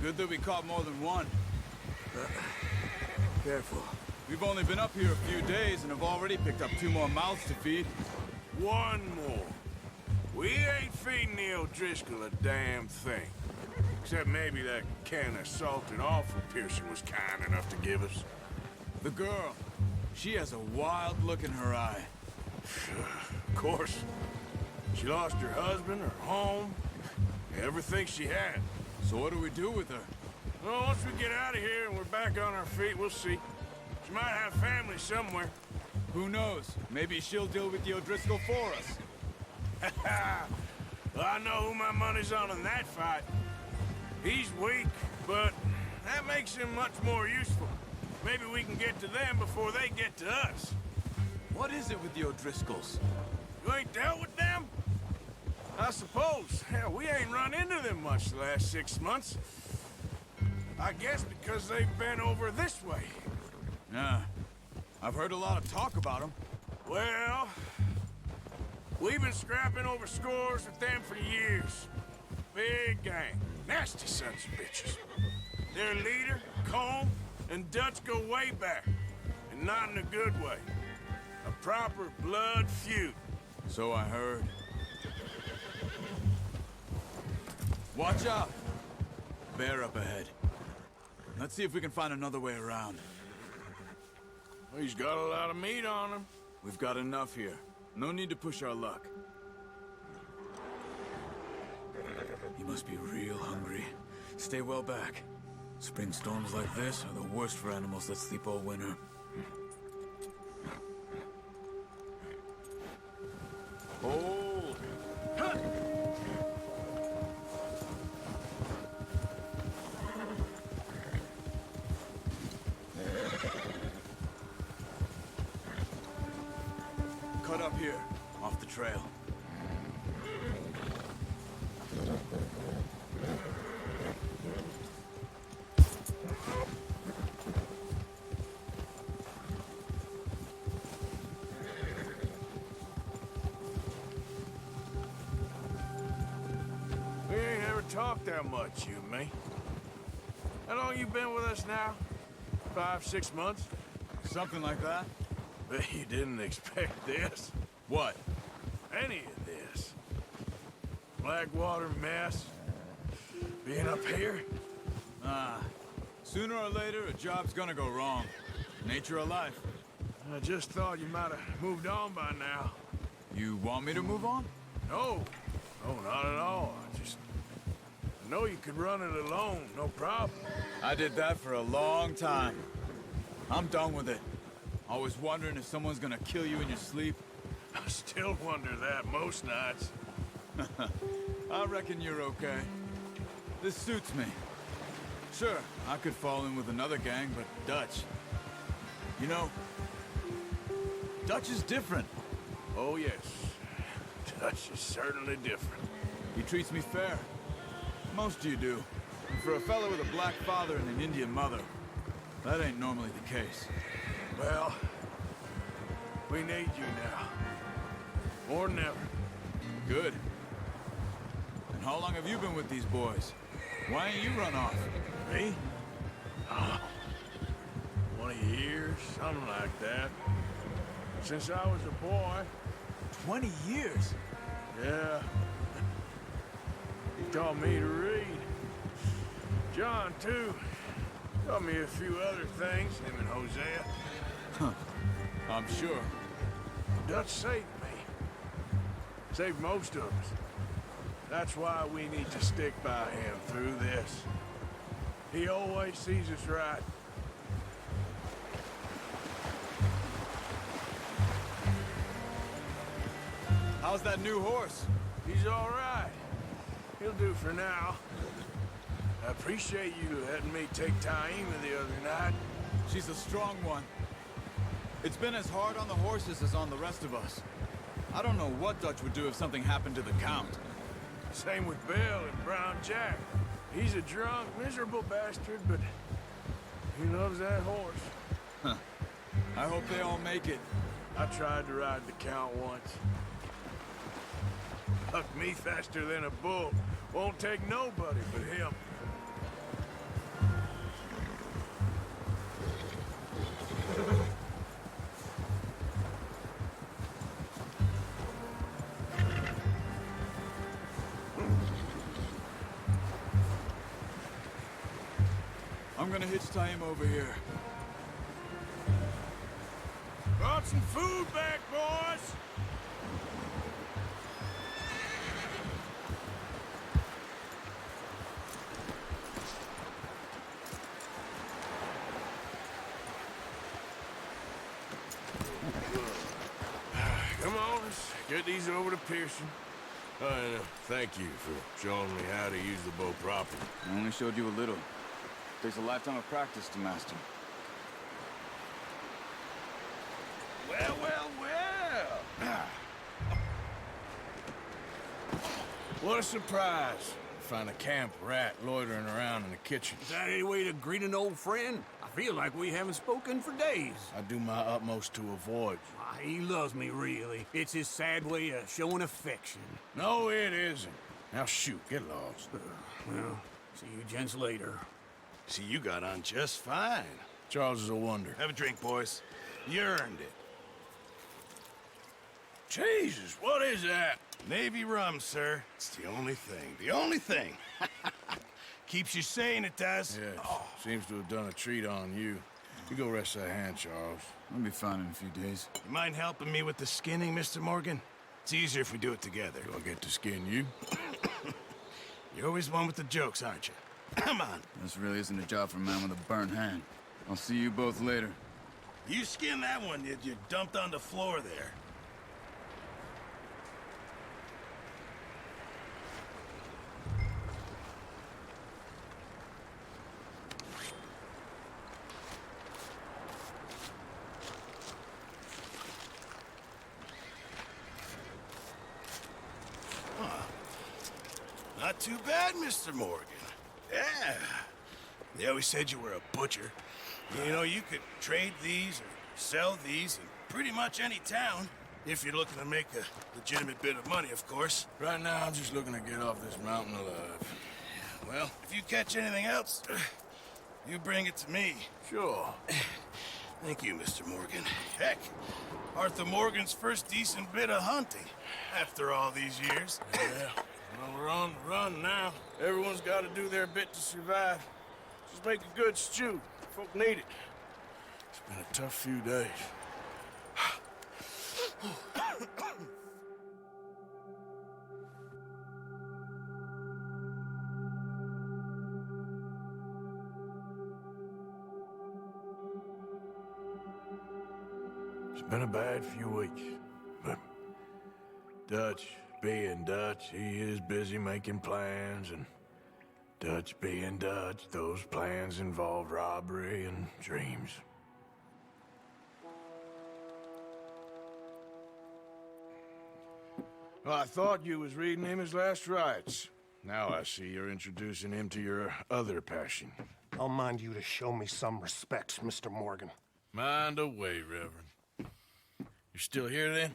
Good that we caught more than one. Careful. We've only been up here a few days and have already picked up 2 more mouths to feed.
1 more. We ain't feeding the O'Driscoll a damn thing. Except maybe that can of salted offal Pearson was kind enough to give us.
The girl. She has a wild look in her eye.
Of course. She lost her husband, her home, everything she had.
So what do we do with her?
Well, once we get out of here and we're back on our feet, we'll see. She might have family somewhere.
Who knows? Maybe she'll deal with the O'Driscoll for us.
Well, I know who my money's on in that fight. He's weak, but that makes him much more useful. Maybe we can get to them before they get to us.
What is it with the O'Driscolls?
You ain't dealt with them? I suppose. Hell, we ain't run into them much the last 6 months. I guess because they've been over this way.
Yeah. I've heard a lot of talk about them.
Well, we've been scrapping over scores with them for years. Big gang. Nasty sons of bitches. Their leader, Combe, and Dutch go way back. And not in a good way. A proper blood feud.
So I heard. Watch out! Bear up ahead. Let's see if we can find another way around.
He's got a lot of meat on him.
We've got enough here. No need to push our luck. He must be real hungry. Stay well back. Spring storms like this are the worst for animals that sleep all winter. Hold! Huh. Cut up here, off the trail.
We ain't ever talked that much, you and me. How long you been with us now? 5, 6 months?
Something like that?
Bet you didn't expect this.
What?
Any of this. Blackwater mess. Being up here.
Sooner or later, a job's gonna go wrong. Nature of life.
I just thought you might have moved on by now.
You want me to move on?
No. No, not at all. I know you could run it alone, no problem.
I did that for a long time. I'm done with it. Always wondering if someone's gonna kill you in your sleep.
I still wonder that most nights.
I reckon you're okay. This suits me. Sure, I could fall in with another gang, but Dutch... You know, Dutch is different.
Oh, yes. Dutch is certainly different.
He treats me fair. Most of you do. And for a fellow with a black father and an Indian mother, that ain't normally the case.
Well, we need you now. More than ever.
Good. And how long have you been with these boys? Why ain't you run off?
Me? 20 years, something like that. Since I was a boy.
20 years?
Yeah. He taught me to read. John, too. Taught me a few other things, him and Hosea.
Huh. I'm sure.
Dutch saved me. Saved most of us. That's why we need to stick by him through this. He always sees us right.
How's that new horse?
He's all right. He'll do for now. I appreciate you letting me take Taima the other night.
She's a strong one. It's been as hard on the horses as on the rest of us. I don't know what Dutch would do if something happened to the Count.
Same with Bill and Brown Jack. He's a drunk, miserable bastard, but he loves that horse.
Huh. I hope they all make it.
I tried to ride the Count once. Hucked me faster than a bull. Won't take nobody but him.
I'm gonna hitch Taima over here.
Brought some food back, boys!
get these over to Pearson. And thank you for showing me how to use the bow properly.
I only showed you a little. Takes a lifetime of practice to master.
Well, well, well. What a surprise. Find a camp rat loitering around in the kitchen.
Is that any way to greet an old friend? I feel like we haven't spoken for days.
I do my utmost to avoid you.
Ah, he loves me, really. It's his sad way of showing affection.
No, it isn't. Now shoot, get lost.
Well, see you gents later.
See, you got on just fine.
Charles is a wonder.
Have a drink, boys. You earned it.
Jesus, what is that?
Navy rum, sir. It's the only thing. The only thing. Keeps you sane, it does.
Yes, seems to have done a treat on you. You go rest that hand, Charles.
I'll be fine in a few days.
You mind helping me with the skinning, Mr. Morgan? It's easier if we do it together.
Do I get to skin you?
You're always one with the jokes, aren't you? Come on.
This really isn't a job for a man with a burnt hand. I'll see you both later.
You skin that one you dumped on the floor there. Not too bad, Mr. Morgan. Yeah. They always said you were a butcher. You know, you could trade these or sell these in pretty much any town. If you're looking to make a legitimate bit of money, of course.
Right now, I'm just looking to get off this mountain alive.
Well, if you catch anything else, you bring it to me.
Sure.
Thank you, Mr. Morgan. Heck, Arthur Morgan's first decent bit of hunting after all these years.
Yeah. Well, we're on the run now. Everyone's got to do their bit to survive. Just make a good stew. Folk need it. It's been a tough few days. It's been a bad few weeks, but Dutch being Dutch, he is busy making plans, and Dutch being Dutch, those plans involve robbery and dreams. Well, I thought you was reading him his last rites. Now I see you're introducing him to your other passion.
I'll mind you to show me some respect, Mr. Morgan.
Mind away, Reverend. You're still here, then?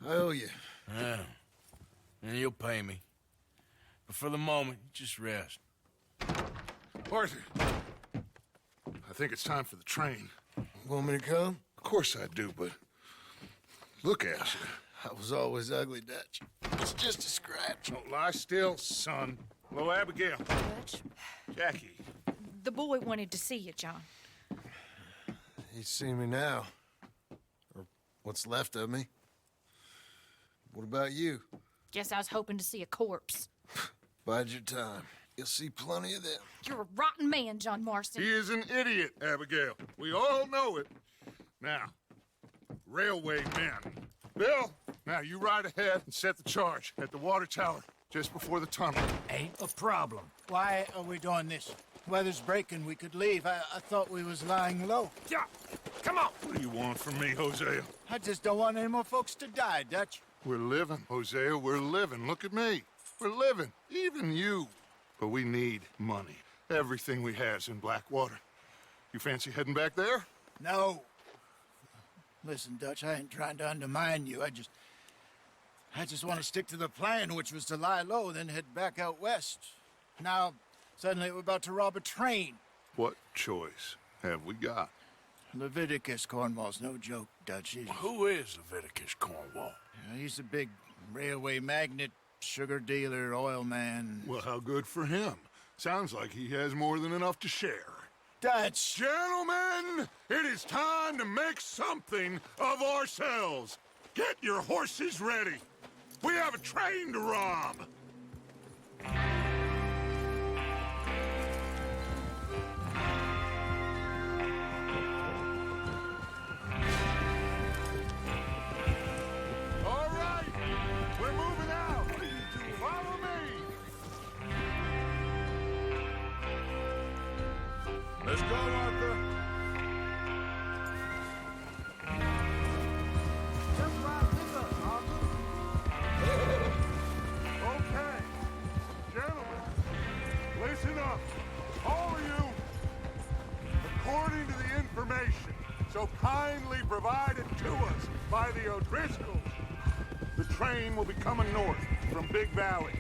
I owe you.
Yeah. And you'll pay me. But for the moment, just rest.
Arthur, I think it's time for the train.
Want me to come?
Of course I do, but look at you.
I was always ugly, Dutch. It's just a scratch.
Don't lie still, son. Hello, Abigail.
Dutch,
Jackie.
the boy wanted to see you, John.
He's seen me now. Or what's left of me. What about you?
Guess I was hoping to see a corpse.
Bide your time. You'll see plenty of them.
You're a rotten man, John Marston.
He is an idiot, Abigail. We all know it. Now, railway men. Bill, now you ride ahead and set the charge at the water tower just before the tunnel.
Ain't a problem.
Why are we doing this? Weather's breaking. We could leave. I thought we was lying low.
Yeah, come on.
What do you want from me, Hosea?
I just don't want any more folks to die, Dutch.
We're living, Hosea. We're living. Look at me. We're living. Even you. But we need money. Everything we has in Blackwater. You fancy heading back there?
No. Listen, Dutch, I ain't trying to undermine you. I just want to stick to the plan, which was to lie low, then head back out west. Now, suddenly we're about to rob a train.
What choice have we got?
Leviticus Cornwall's no joke, Dutch.
Who is Leviticus Cornwall?
He's a big railway magnate, sugar dealer, oil man.
Well, how good for him. Sounds like he has more than enough to share.
Dutch!
Gentlemen, it is time to make something of ourselves. Get your horses ready. We have a train to rob.
Let's go, Arthur.
Just right with us, Arthur. Okay. Gentlemen, listen up. All of you. According to the information so kindly provided to us by the O'Driscolls, the train will be coming north from Big Valley.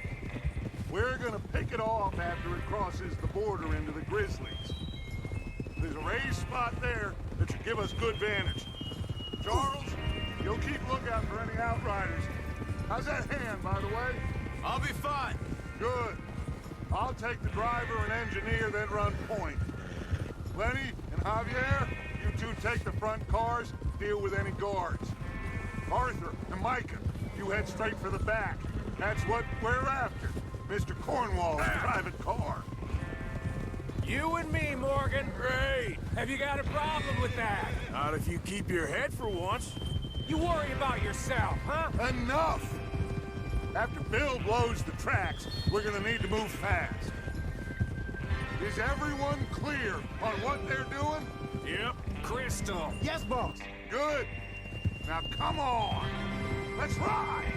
We're gonna pick it off after it crosses the border into the Grizzlies. There's a raised spot there that should give us good vantage. Charles, you'll keep lookout for any outriders. How's that hand, by the way?
I'll be fine.
Good. I'll take the driver and engineer, then run point. Lenny and Javier, you two take the front cars, deal with any guards. Arthur and Micah, you head straight for the back. That's what we're after. Mr. Cornwall's private car.
You and me, Morgan.
Great.
Have you got a problem with that?
Not if you keep your head for once.
You worry about yourself, huh?
Enough! After Bill blows the tracks, we're gonna need to move fast. Is everyone clear on what they're doing?
Yep. Crystal.
Yes, boss.
Good. Now come on. Let's ride.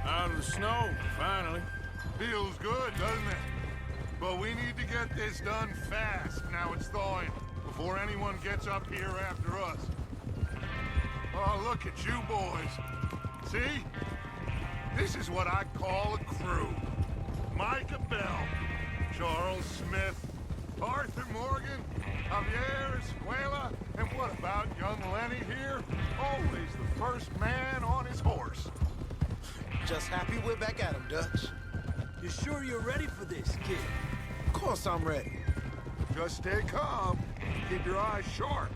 Out of the snow, finally.
Feels good, doesn't it? But we need to get this done fast, now it's thawing, before anyone gets up here after us. Oh, look at you boys. See? This is what I call a crew. Micah Bell, Charles Smith, Arthur Morgan, Javier Escuela, and what about young Lenny here? Always the first man on his horse.
Just happy we're back at him, Dutch.
You sure you're ready for this, kid?
Of course I'm ready.
Just stay calm. Keep your eyes sharp.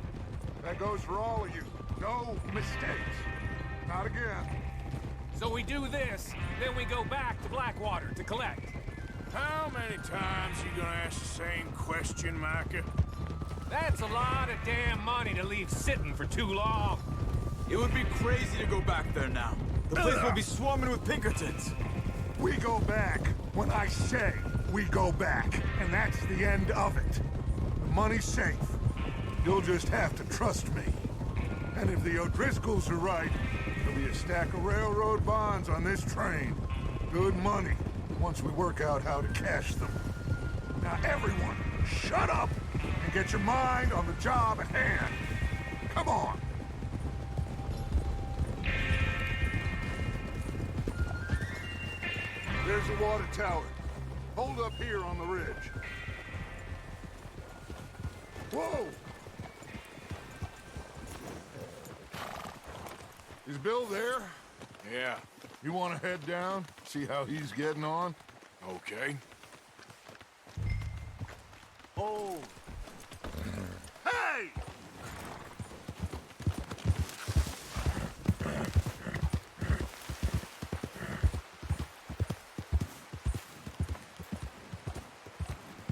That goes for all of you. No mistakes. Not again.
So we do this, then we go back to Blackwater to collect.
How many times you gonna ask the same question, Micah?
That's a lot of damn money to leave sitting for too long.
It would be crazy to go back there now. The place will be swarming with Pinkertons.
We go back when I say we go back, and that's the end of it. The money's safe. You'll just have to trust me. And if the O'Driscolls are right, there'll be a stack of railroad bonds on this train. Good money, once we work out how to cash them. Now everyone, shut up and get your mind on the job at hand. Come on. There's the water tower. Hold up here on the ridge. Whoa! Is Bill there?
Yeah.
You want to head down, see how he's getting on?
Okay.
Oh! Hey!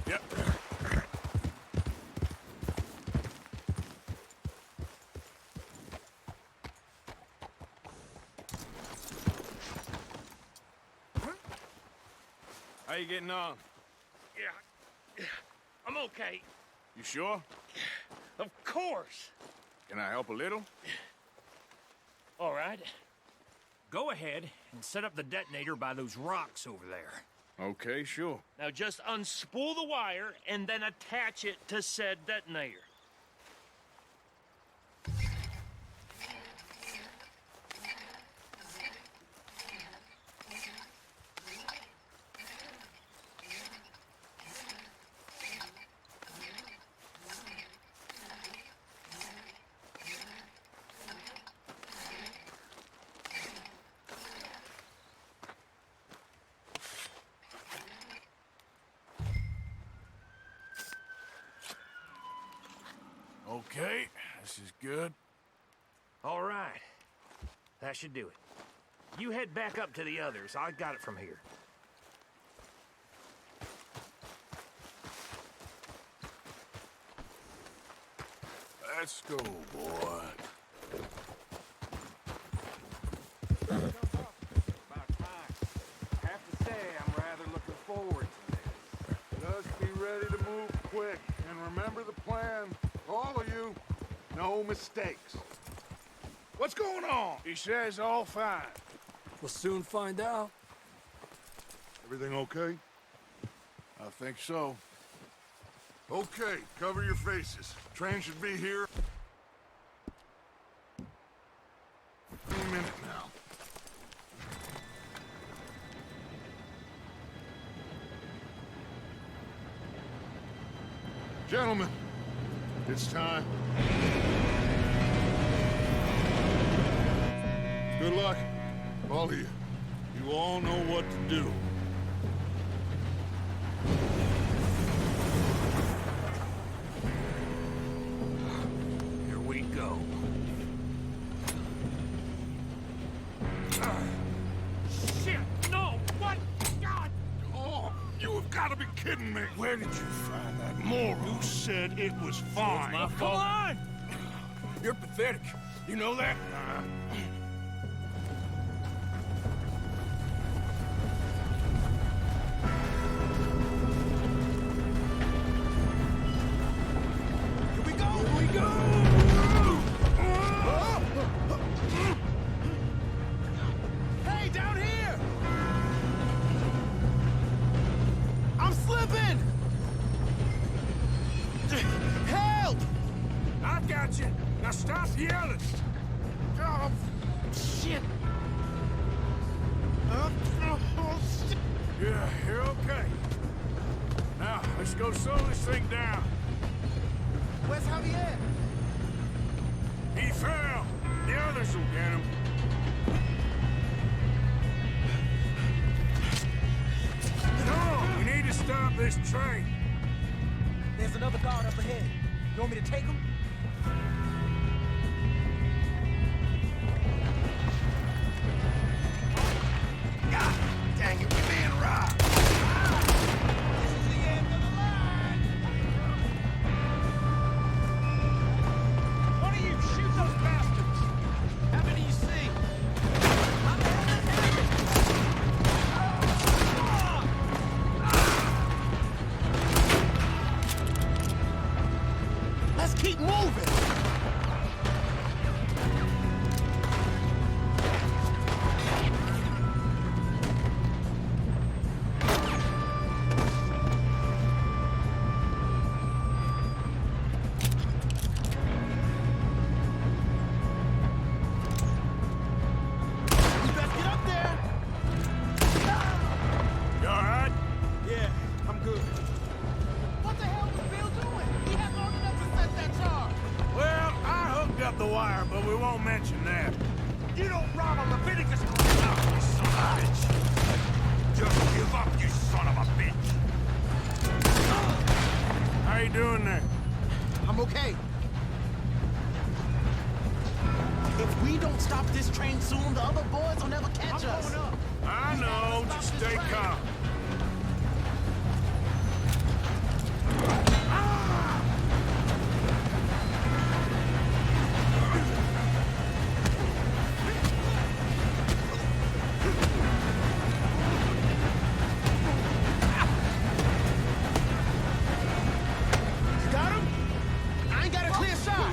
Yep. How you getting on?
Yeah, I'm okay.
You sure?
Of course.
Can I help a little?
All right.
Go ahead and set up the detonator by those rocks over there.
Okay, sure.
Now just unspool the wire and then attach it to said detonator.
Okay, this is good.
All right. That should do it. You head back up to the others. I got it from here.
Let's go, boy.
About time. I have to say, I'm rather looking forward to this.
Just be ready to move quick. And remember the plan. All of you, no mistakes. What's going on?
He says all fine.
We'll soon find out.
Everything okay?
I think so.
Okay, cover your faces. Train should be here any minute now. Gentlemen, it's time. Good luck, all of you. You all know what to do.
Here we go. Shit! No! What? God!
Oh, you have got to be kidding me.
Where did you find that moron?
You said it was fine.
My
Come
fault.
on!
You're pathetic. You know that?
Here we go! Here we go!
Hey, down here! I'm slipping! Help!
I've got you. Now stop yelling.
Oh, shit!
Yeah, you're okay. Now, let's go slow this thing down.
Where's Javier?
He fell. The others will get him. No, we need to stop this train.
There's another guard up ahead. You want me to take him?
God dang it, we're being robbed.
This is the end of the line! One of you, shoot those bastards! How many you see? Let's keep moving! You best get up there!
You all right?
Yeah, I'm good. What the hell was Bill doing? He had long enough to set that charge.
Well, I hooked up the wire, but we won't mention that.
You don't rob a Leviticus now, you son of a bitch.
Just give up, you son of a bitch. How you doing there?
I'm okay. If we don't stop this train soon, the other boys will never catch us. Going up.
I know, just stay calm.
You got him? I ain't got a clear shot.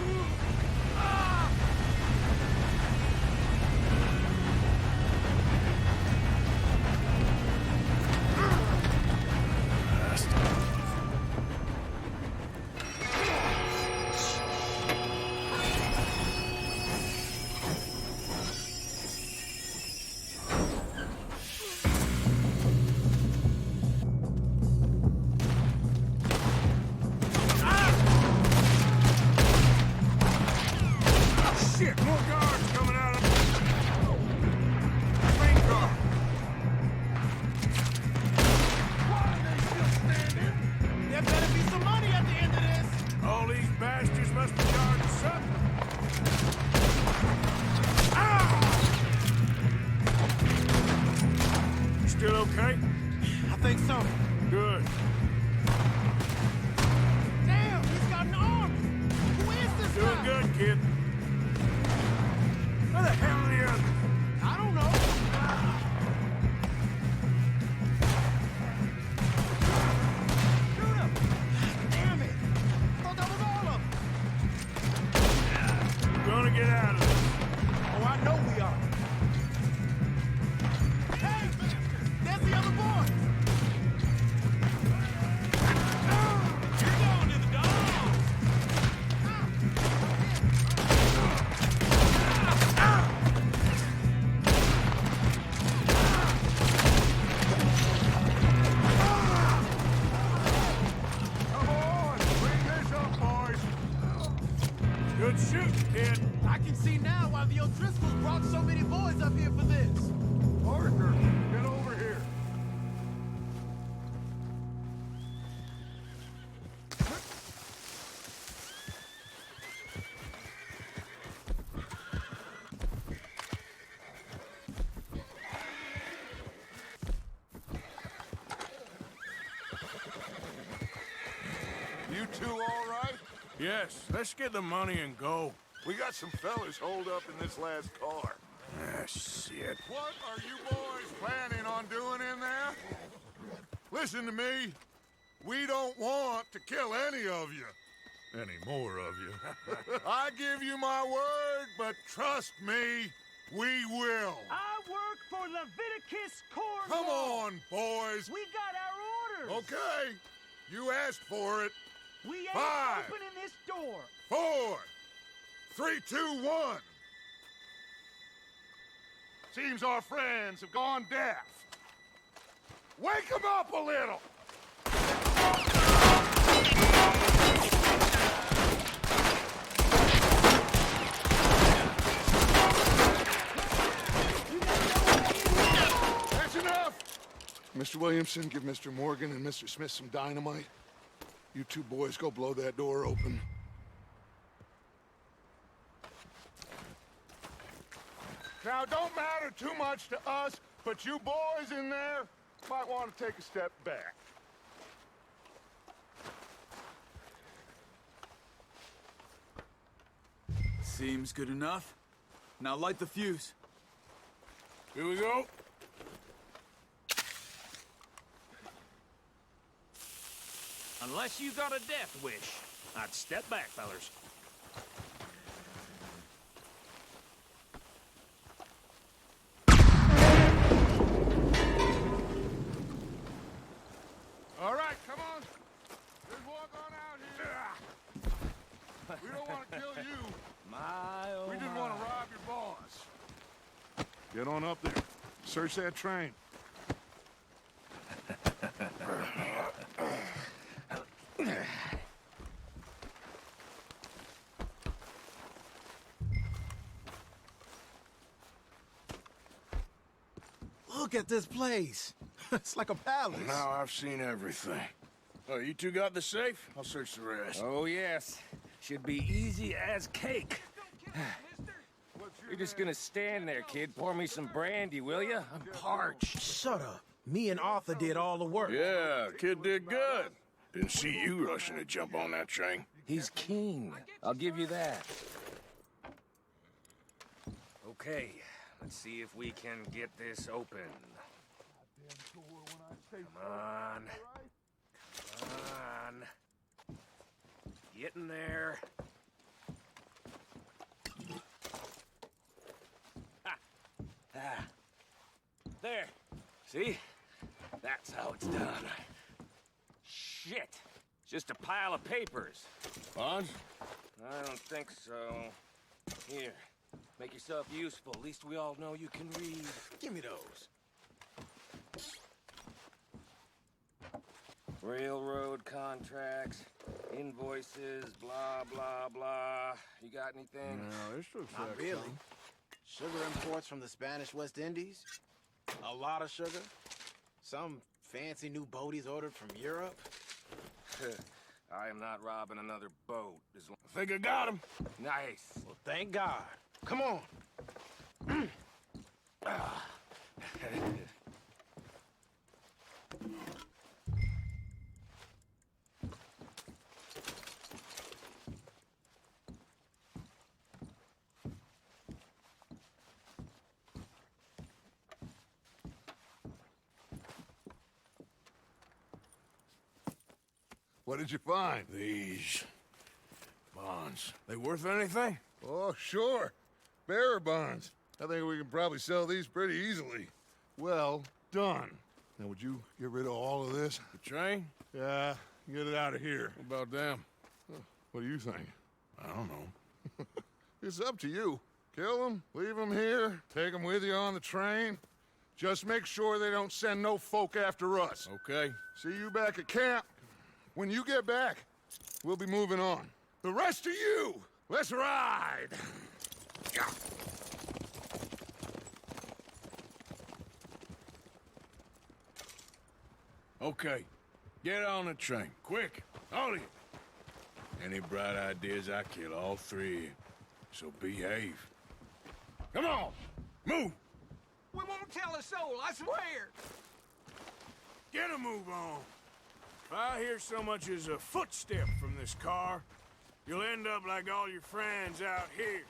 Shit, more guards coming out of the train car.
Why are they still standing? There better be some money at the end of this.
All these bastards must be guarding something. Ah! You still okay?
I think so.
Good.
Damn, he's got an army. Who is this
Doing
guy?
good, kid. Where the hell are the others?
I don't know. Shoot him! Damn it! I thought that was all of them.
We're gonna get out of this.
Oh, I know we are. Hey, there's the other boy. You're going to the dogs.
Come on, bring this up, boys. Good shooting, kid.
I can see now why the O'Driscolls brought so many boys up here for this.
Parker, get over here.
You two all right?
Yes, let's get the money and go.
We got some fellas holed up in this last car.
Ah, shit.
What are you boys planning on doing in there? Listen to me. We don't want to kill any of you. Any more of you. I give you my word, but trust me, we will.
I work for Leviticus Cornwall.
Come on, boys.
We got our orders.
Okay. You asked for it.
We ain't
5,
opening this door.
4, 3, 2, 1. Seems our friends have gone deaf. Wake them up a little. That's enough. Mr. Williamson, give Mr. Morgan and Mr. Smith some dynamite. You two boys go blow that door open. Now, it don't matter too much to us, but you boys in there might want to take a step back.
Seems good enough. Now light the fuse.
Here we go.
Unless you got a death wish, I'd step back, fellers.
All right, come on. Let's walk on out here. We don't want to kill you. We just want to rob your boss. Get on up there. Search that train.
Look at this place. It's like a palace.
Now I've seen everything. Oh, you two got the safe? I'll search the rest.
Oh, yes. Should be easy as cake. You're just gonna stand there, kid. Pour me some brandy, will you? I'm parched.
Shut up. Me and Arthur did all the work.
Yeah, kid did good. Didn't see you rushing to jump on that train.
He's keen. I'll give you that. Okay, let's see if we can get this open. Come on. Come on. Get in there. Ah. There. See? That's how it's done. Shit. It's just a pile of papers.
Bonds?
I don't think so. Here. Make yourself useful. At least we all know you can read.
Give me those.
Railroad contracts, invoices, blah, blah, blah. You got anything?
No, this looks
Not
like
really.
some.
Sugar imports from the Spanish West Indies. A lot of sugar. Some fancy new boaties ordered from Europe.
I am not robbing another boat.
I think I got him.
Nice.
Well, thank God.
Come on.
What did you find?
These bonds. They worth anything?
Oh, sure. Bearer bonds. I think we can probably sell these pretty easily. Well done. Now, would you get rid of all of this?
The train?
Yeah, get it out of here.
What about them?
What do you think?
I don't know.
It's up to you. Kill them, leave them here, take them with you on the train. Just make sure they don't send no folk after us.
Okay.
See you back at camp. When you get back, we'll be moving on. The rest of you, let's ride! Yeah.
Okay. Get on the train. Quick. All of you. Any bright ideas, I kill all three of you. So behave. Come on! Move!
We won't tell a soul, I swear!
Get a move on. If I hear so much as a footstep from this car, you'll end up like all your friends out here.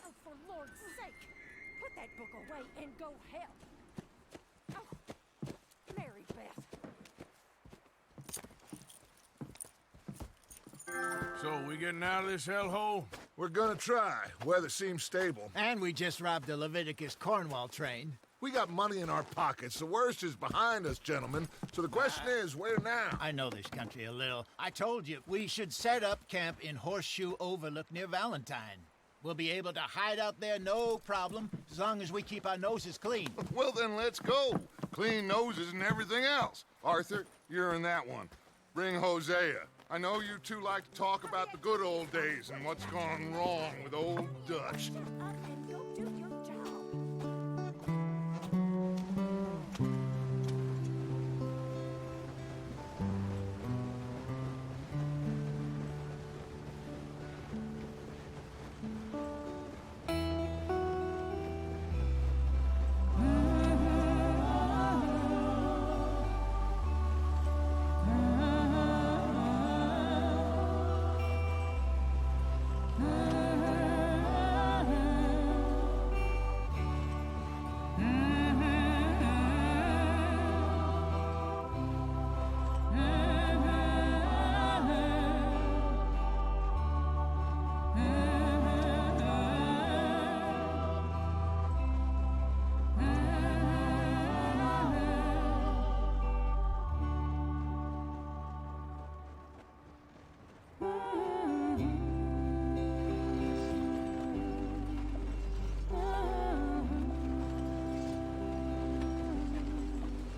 Oh, for Lord's sake! Put that book away and go help! Oh, Mary Beth.
So, we getting out of this hellhole?
We're gonna try. Weather seems stable.
And we just robbed the Leviticus Cornwall train.
We got money in our pockets. The worst is behind us, gentlemen. So the question is, where now?
I know this country a little. I told you, we should set up camp in Horseshoe Overlook near Valentine. We'll be able to hide out there no problem, as long as we keep our noses clean.
Well, then let's go. Clean noses and everything else. Arthur, you're in that one. Bring Hosea. I know you two like to talk about the good old days and what's gone wrong with old Dutch.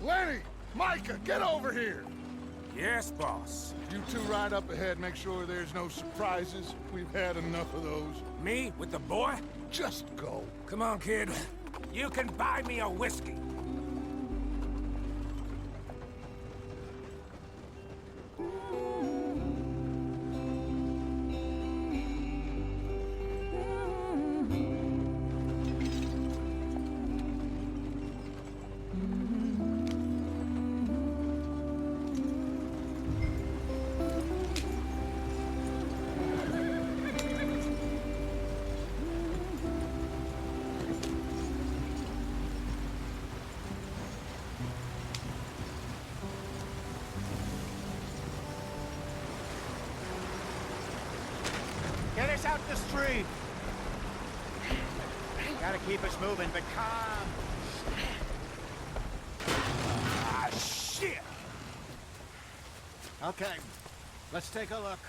Lenny! Micah, get over here!
Yes, boss.
You two ride up ahead, make sure there's no surprises. We've had enough of those.
Me with the boy?
Just go.
Come on, kid. You can buy me a whiskey.
Get us out the street! Gotta keep us moving, but calm.
Ah, shit!
Okay, let's take a look.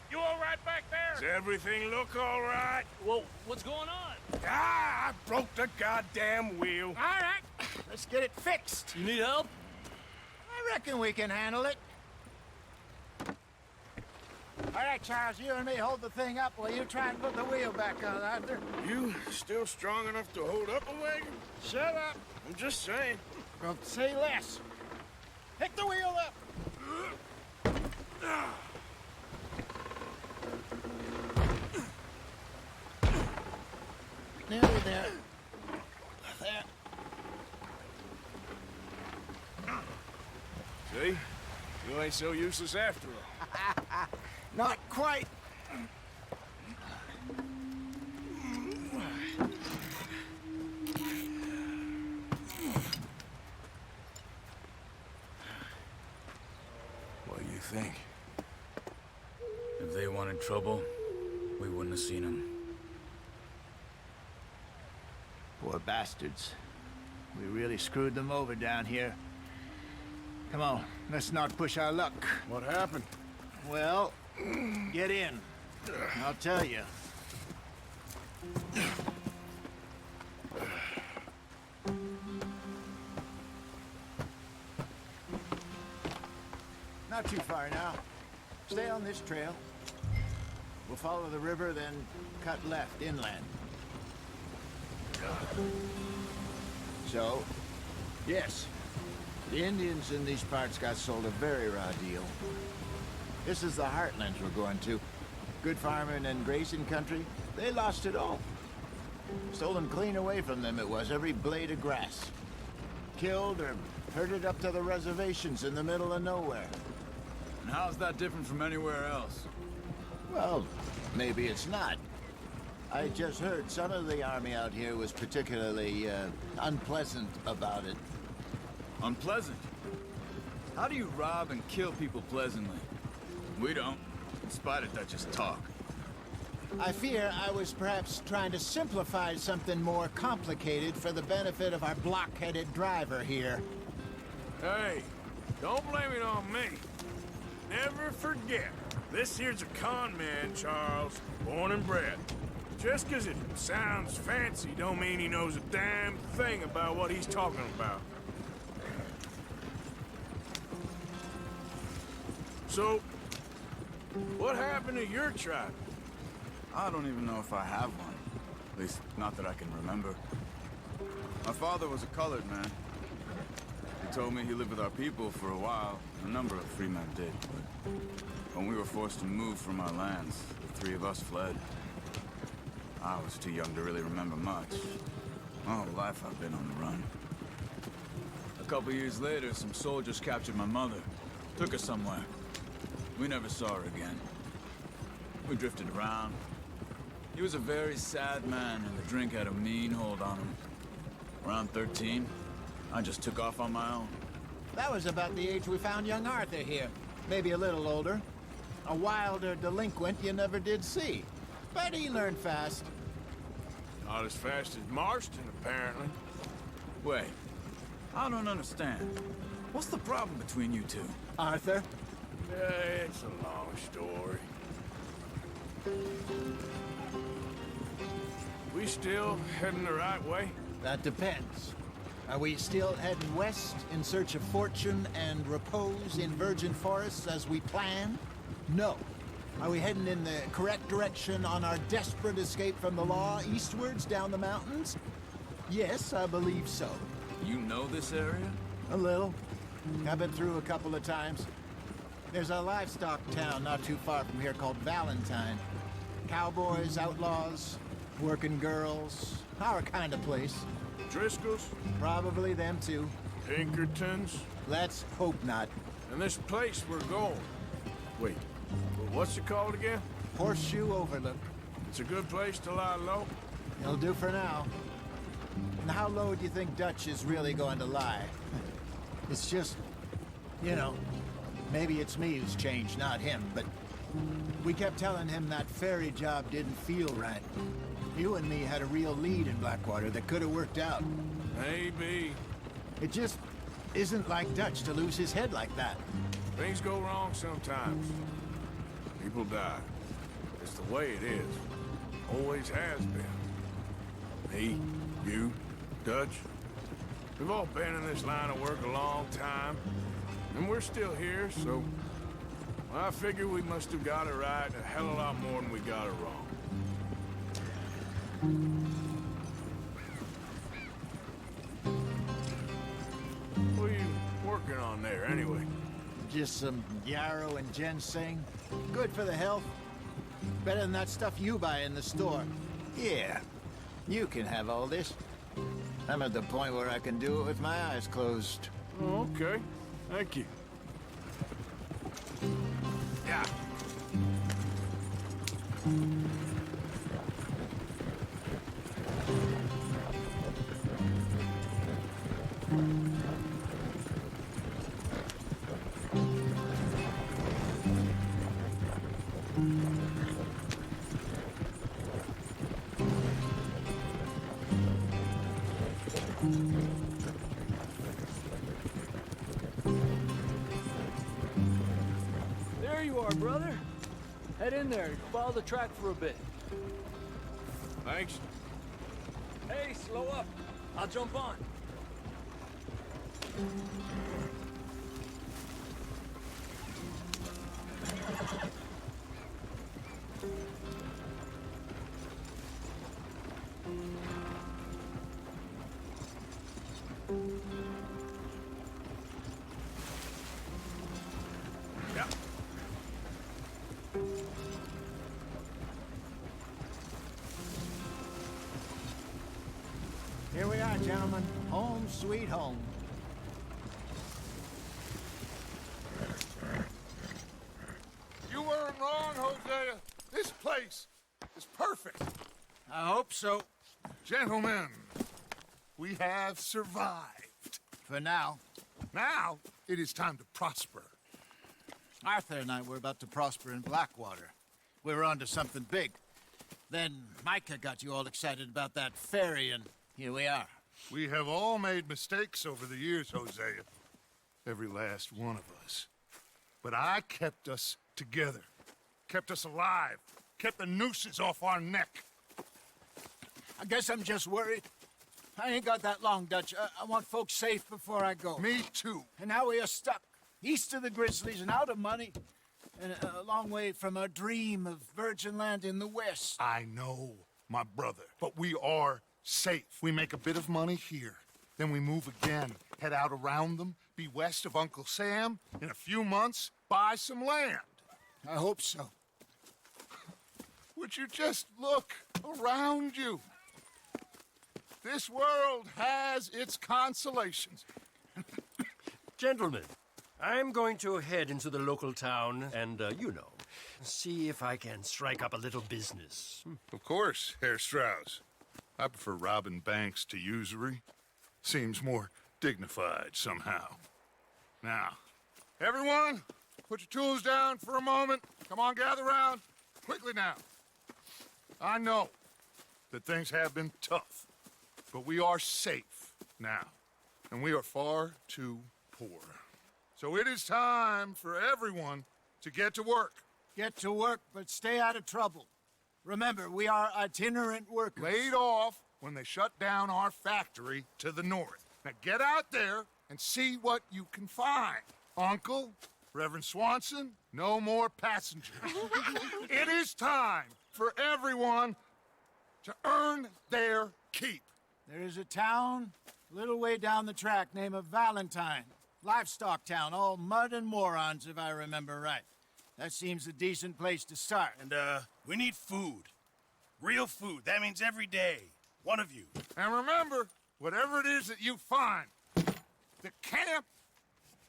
You all right back there?
Does everything look all right?
Well, what's going on?
Ah, I broke the goddamn wheel.
All right, let's get it fixed.
You need help?
I reckon we can handle it. All right, Charles, you and me hold the thing up while you try and put the wheel back on, Arthur.
You still strong enough to hold up a wagon?
Shut up.
I'm just saying.
Well, say less. Pick the wheel up. Nearly there. There.
See? You ain't so useless after all.
Not quite.
What do you think?
If they wanted trouble, we wouldn't have seen them.
Poor bastards. We really screwed them over down here. Come on, let's not push our luck.
What happened?
Well, get in. I'll tell you. Not too far now. Stay on this trail. We'll follow the river, then cut left inland. So, yes, the Indians in these parts got sold a very raw deal. This is the heartlands we're going to. Good farming and grazing country, they lost it all. Stolen clean away from them it was, every blade of grass. Killed or herded up to the reservations in the middle of nowhere.
And how's that different from anywhere else?
Well, maybe it's not. I just heard some of the army out here was particularly, unpleasant about it.
Unpleasant? How do you rob and kill people pleasantly? We don't, in spite of Dutch's talk.
I fear I was perhaps trying to simplify something more complicated for the benefit of our block-headed driver here.
Hey, don't blame it on me. Never forget, this here's a con man, Charles, born and bred. Just 'cause it sounds fancy don't mean he knows a damn thing about what he's talking about. So, what happened to your tribe?
I don't even know if I have one. At least, not that I can remember. My father was a colored man. He told me he lived with our people for a while. A number of free men did, but when we were forced to move from our lands, the three of us fled. I was too young to really remember much. My whole life I've been on the run. A couple years later, some soldiers captured my mother. Took her somewhere. We never saw her again. We drifted around. He was a very sad man, and the drink had a mean hold on him. Around 13, I just took off on my own.
That was about the age we found young Arthur here. Maybe a little older. A wilder delinquent you never did see. But he learned fast.
Not as fast as Marston, apparently.
Wait, I don't understand. What's the problem between you two?
Arthur?
It's a long story. We still heading the right way?
That depends. Are we still heading west in search of fortune and repose in virgin forests as we planned? No. Are we heading in the correct direction on our desperate escape from the law eastwards down the mountains? Yes, I believe so.
You know this area?
A little. I've been through a couple of times. There's a livestock town not too far from here called Valentine. Cowboys, outlaws, working girls, our kind of place.
Driscoll's?
Probably them too.
Pinkertons?
Let's hope not.
And this place we're going. Wait, what's it called again?
Horseshoe Overlook.
It's a good place to lie low?
It'll do for now. And how low do you think Dutch is really going to lie? It's just, you know, maybe it's me who's changed, not him, but we kept telling him that ferry job didn't feel right. You and me had a real lead in Blackwater that could have worked out.
Maybe.
It just isn't like Dutch to lose his head like that.
Things go wrong sometimes. People die. It's the way it is. Always has been. Me, you, Dutch. We've all been in this line of work a long time. And we're still here, so... I figure we must have got it right a hell of a lot more than we got it wrong. What are you working on there, anyway?
Just some yarrow and ginseng. Good for the health. Better than that stuff you buy in the store. Yeah, you can have all this. I'm at the point where I can do it with my eyes closed.
Oh, okay. Thank you. Yeah.
There you are, brother. Head in there. Follow the track for a bit.
Thanks.
Hey, slow up. I'll jump on.
Yeah.
Here we are, gentlemen. Home sweet home.
You weren't wrong, Hosea. This place is perfect.
I hope so.
Gentlemen, we have survived.
For now.
Now, it is time to prosper.
Arthur and I were about to prosper in Blackwater. We were onto something big. Then Micah got you all excited about that ferry, and here we are.
We have all made mistakes over the years, Hosea. Every last one of us. But I kept us together. Kept us alive. Kept the nooses off our neck.
I guess I'm just worried. I ain't got that long, Dutch. I want folks safe before I go.
Me too.
And now we are stuck. East of the Grizzlies and out of money. And a long way from our dream of virgin land in the west.
I know, my brother. But we are safe. We make a bit of money here. Then we move again. Head out around them. Be west of Uncle Sam. In a few months, buy some land.
I hope so.
Would you just look around you? This world has its consolations.
Gentlemen, I'm going to head into the local town and, see if I can strike up a little business.
Of course, Herr Strauss. I prefer robbing banks to usury. Seems more dignified somehow. Now, everyone, put your tools down for a moment. Come on, gather round. Quickly now. I know that things have been tough, but we are safe now, and we are far too poor. So it is time for everyone to get to work.
Get to work, but stay out of trouble. Remember, we are itinerant workers.
Laid off when they shut down our factory to the north. Now get out there and see what you can find. Uncle, Reverend Swanson, no more passengers. It is time for everyone to earn their keep.
There is a town a little way down the track named Valentine. Livestock town, all mud and morons, if I remember right. That seems a decent place to start.
And, we need food. Real food. That means every day. One of you.
And remember, whatever it is that you find, the camp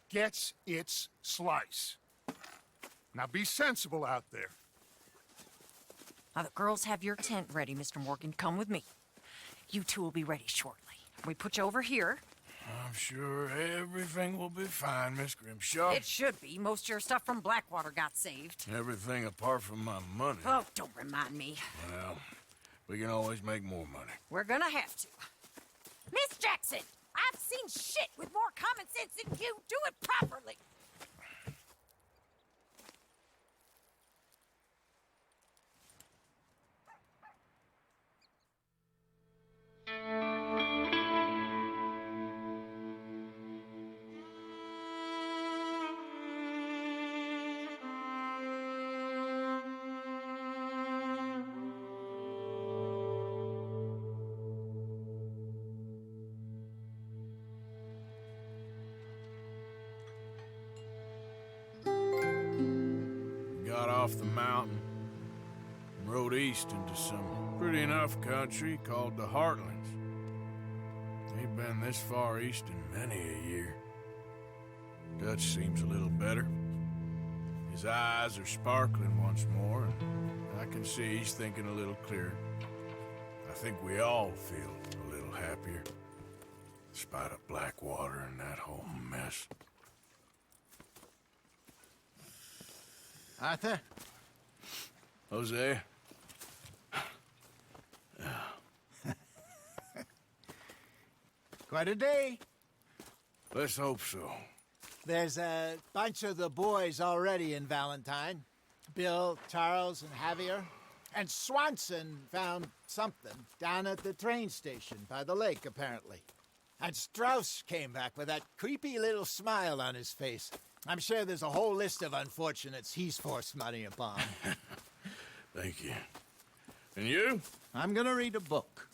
gets its slice. Now be sensible out there.
Now, the girls have your tent ready, Mr. Morgan. Come with me. You two will be ready shortly. We put you over here.
I'm sure everything will be fine, Miss Grimshaw.
It should be. Most of your stuff from Blackwater got saved.
Everything apart from my money.
Oh, don't remind me.
Well, we can always make more money.
We're gonna have to. Miss Jackson, I've seen shit with more common sense than you. Do it properly.
Got off the mountain and rode east into some pretty enough country called the Heartlands. Ain't been this far east in many a year. Dutch seems a little better. His eyes are sparkling once more, and I can see he's thinking a little clearer. I think we all feel a little happier, in spite of Blackwater and that whole mess.
Arthur?
Jose?
Quite a day.
Let's hope so.
There's a bunch of the boys already in Valentine. Bill, Charles, and Javier. And Swanson found something down at the train station by the lake, apparently. And Strauss came back with that creepy little smile on his face. I'm sure there's a whole list of unfortunates he's forced money upon.
Thank you. And you?
I'm gonna read a book.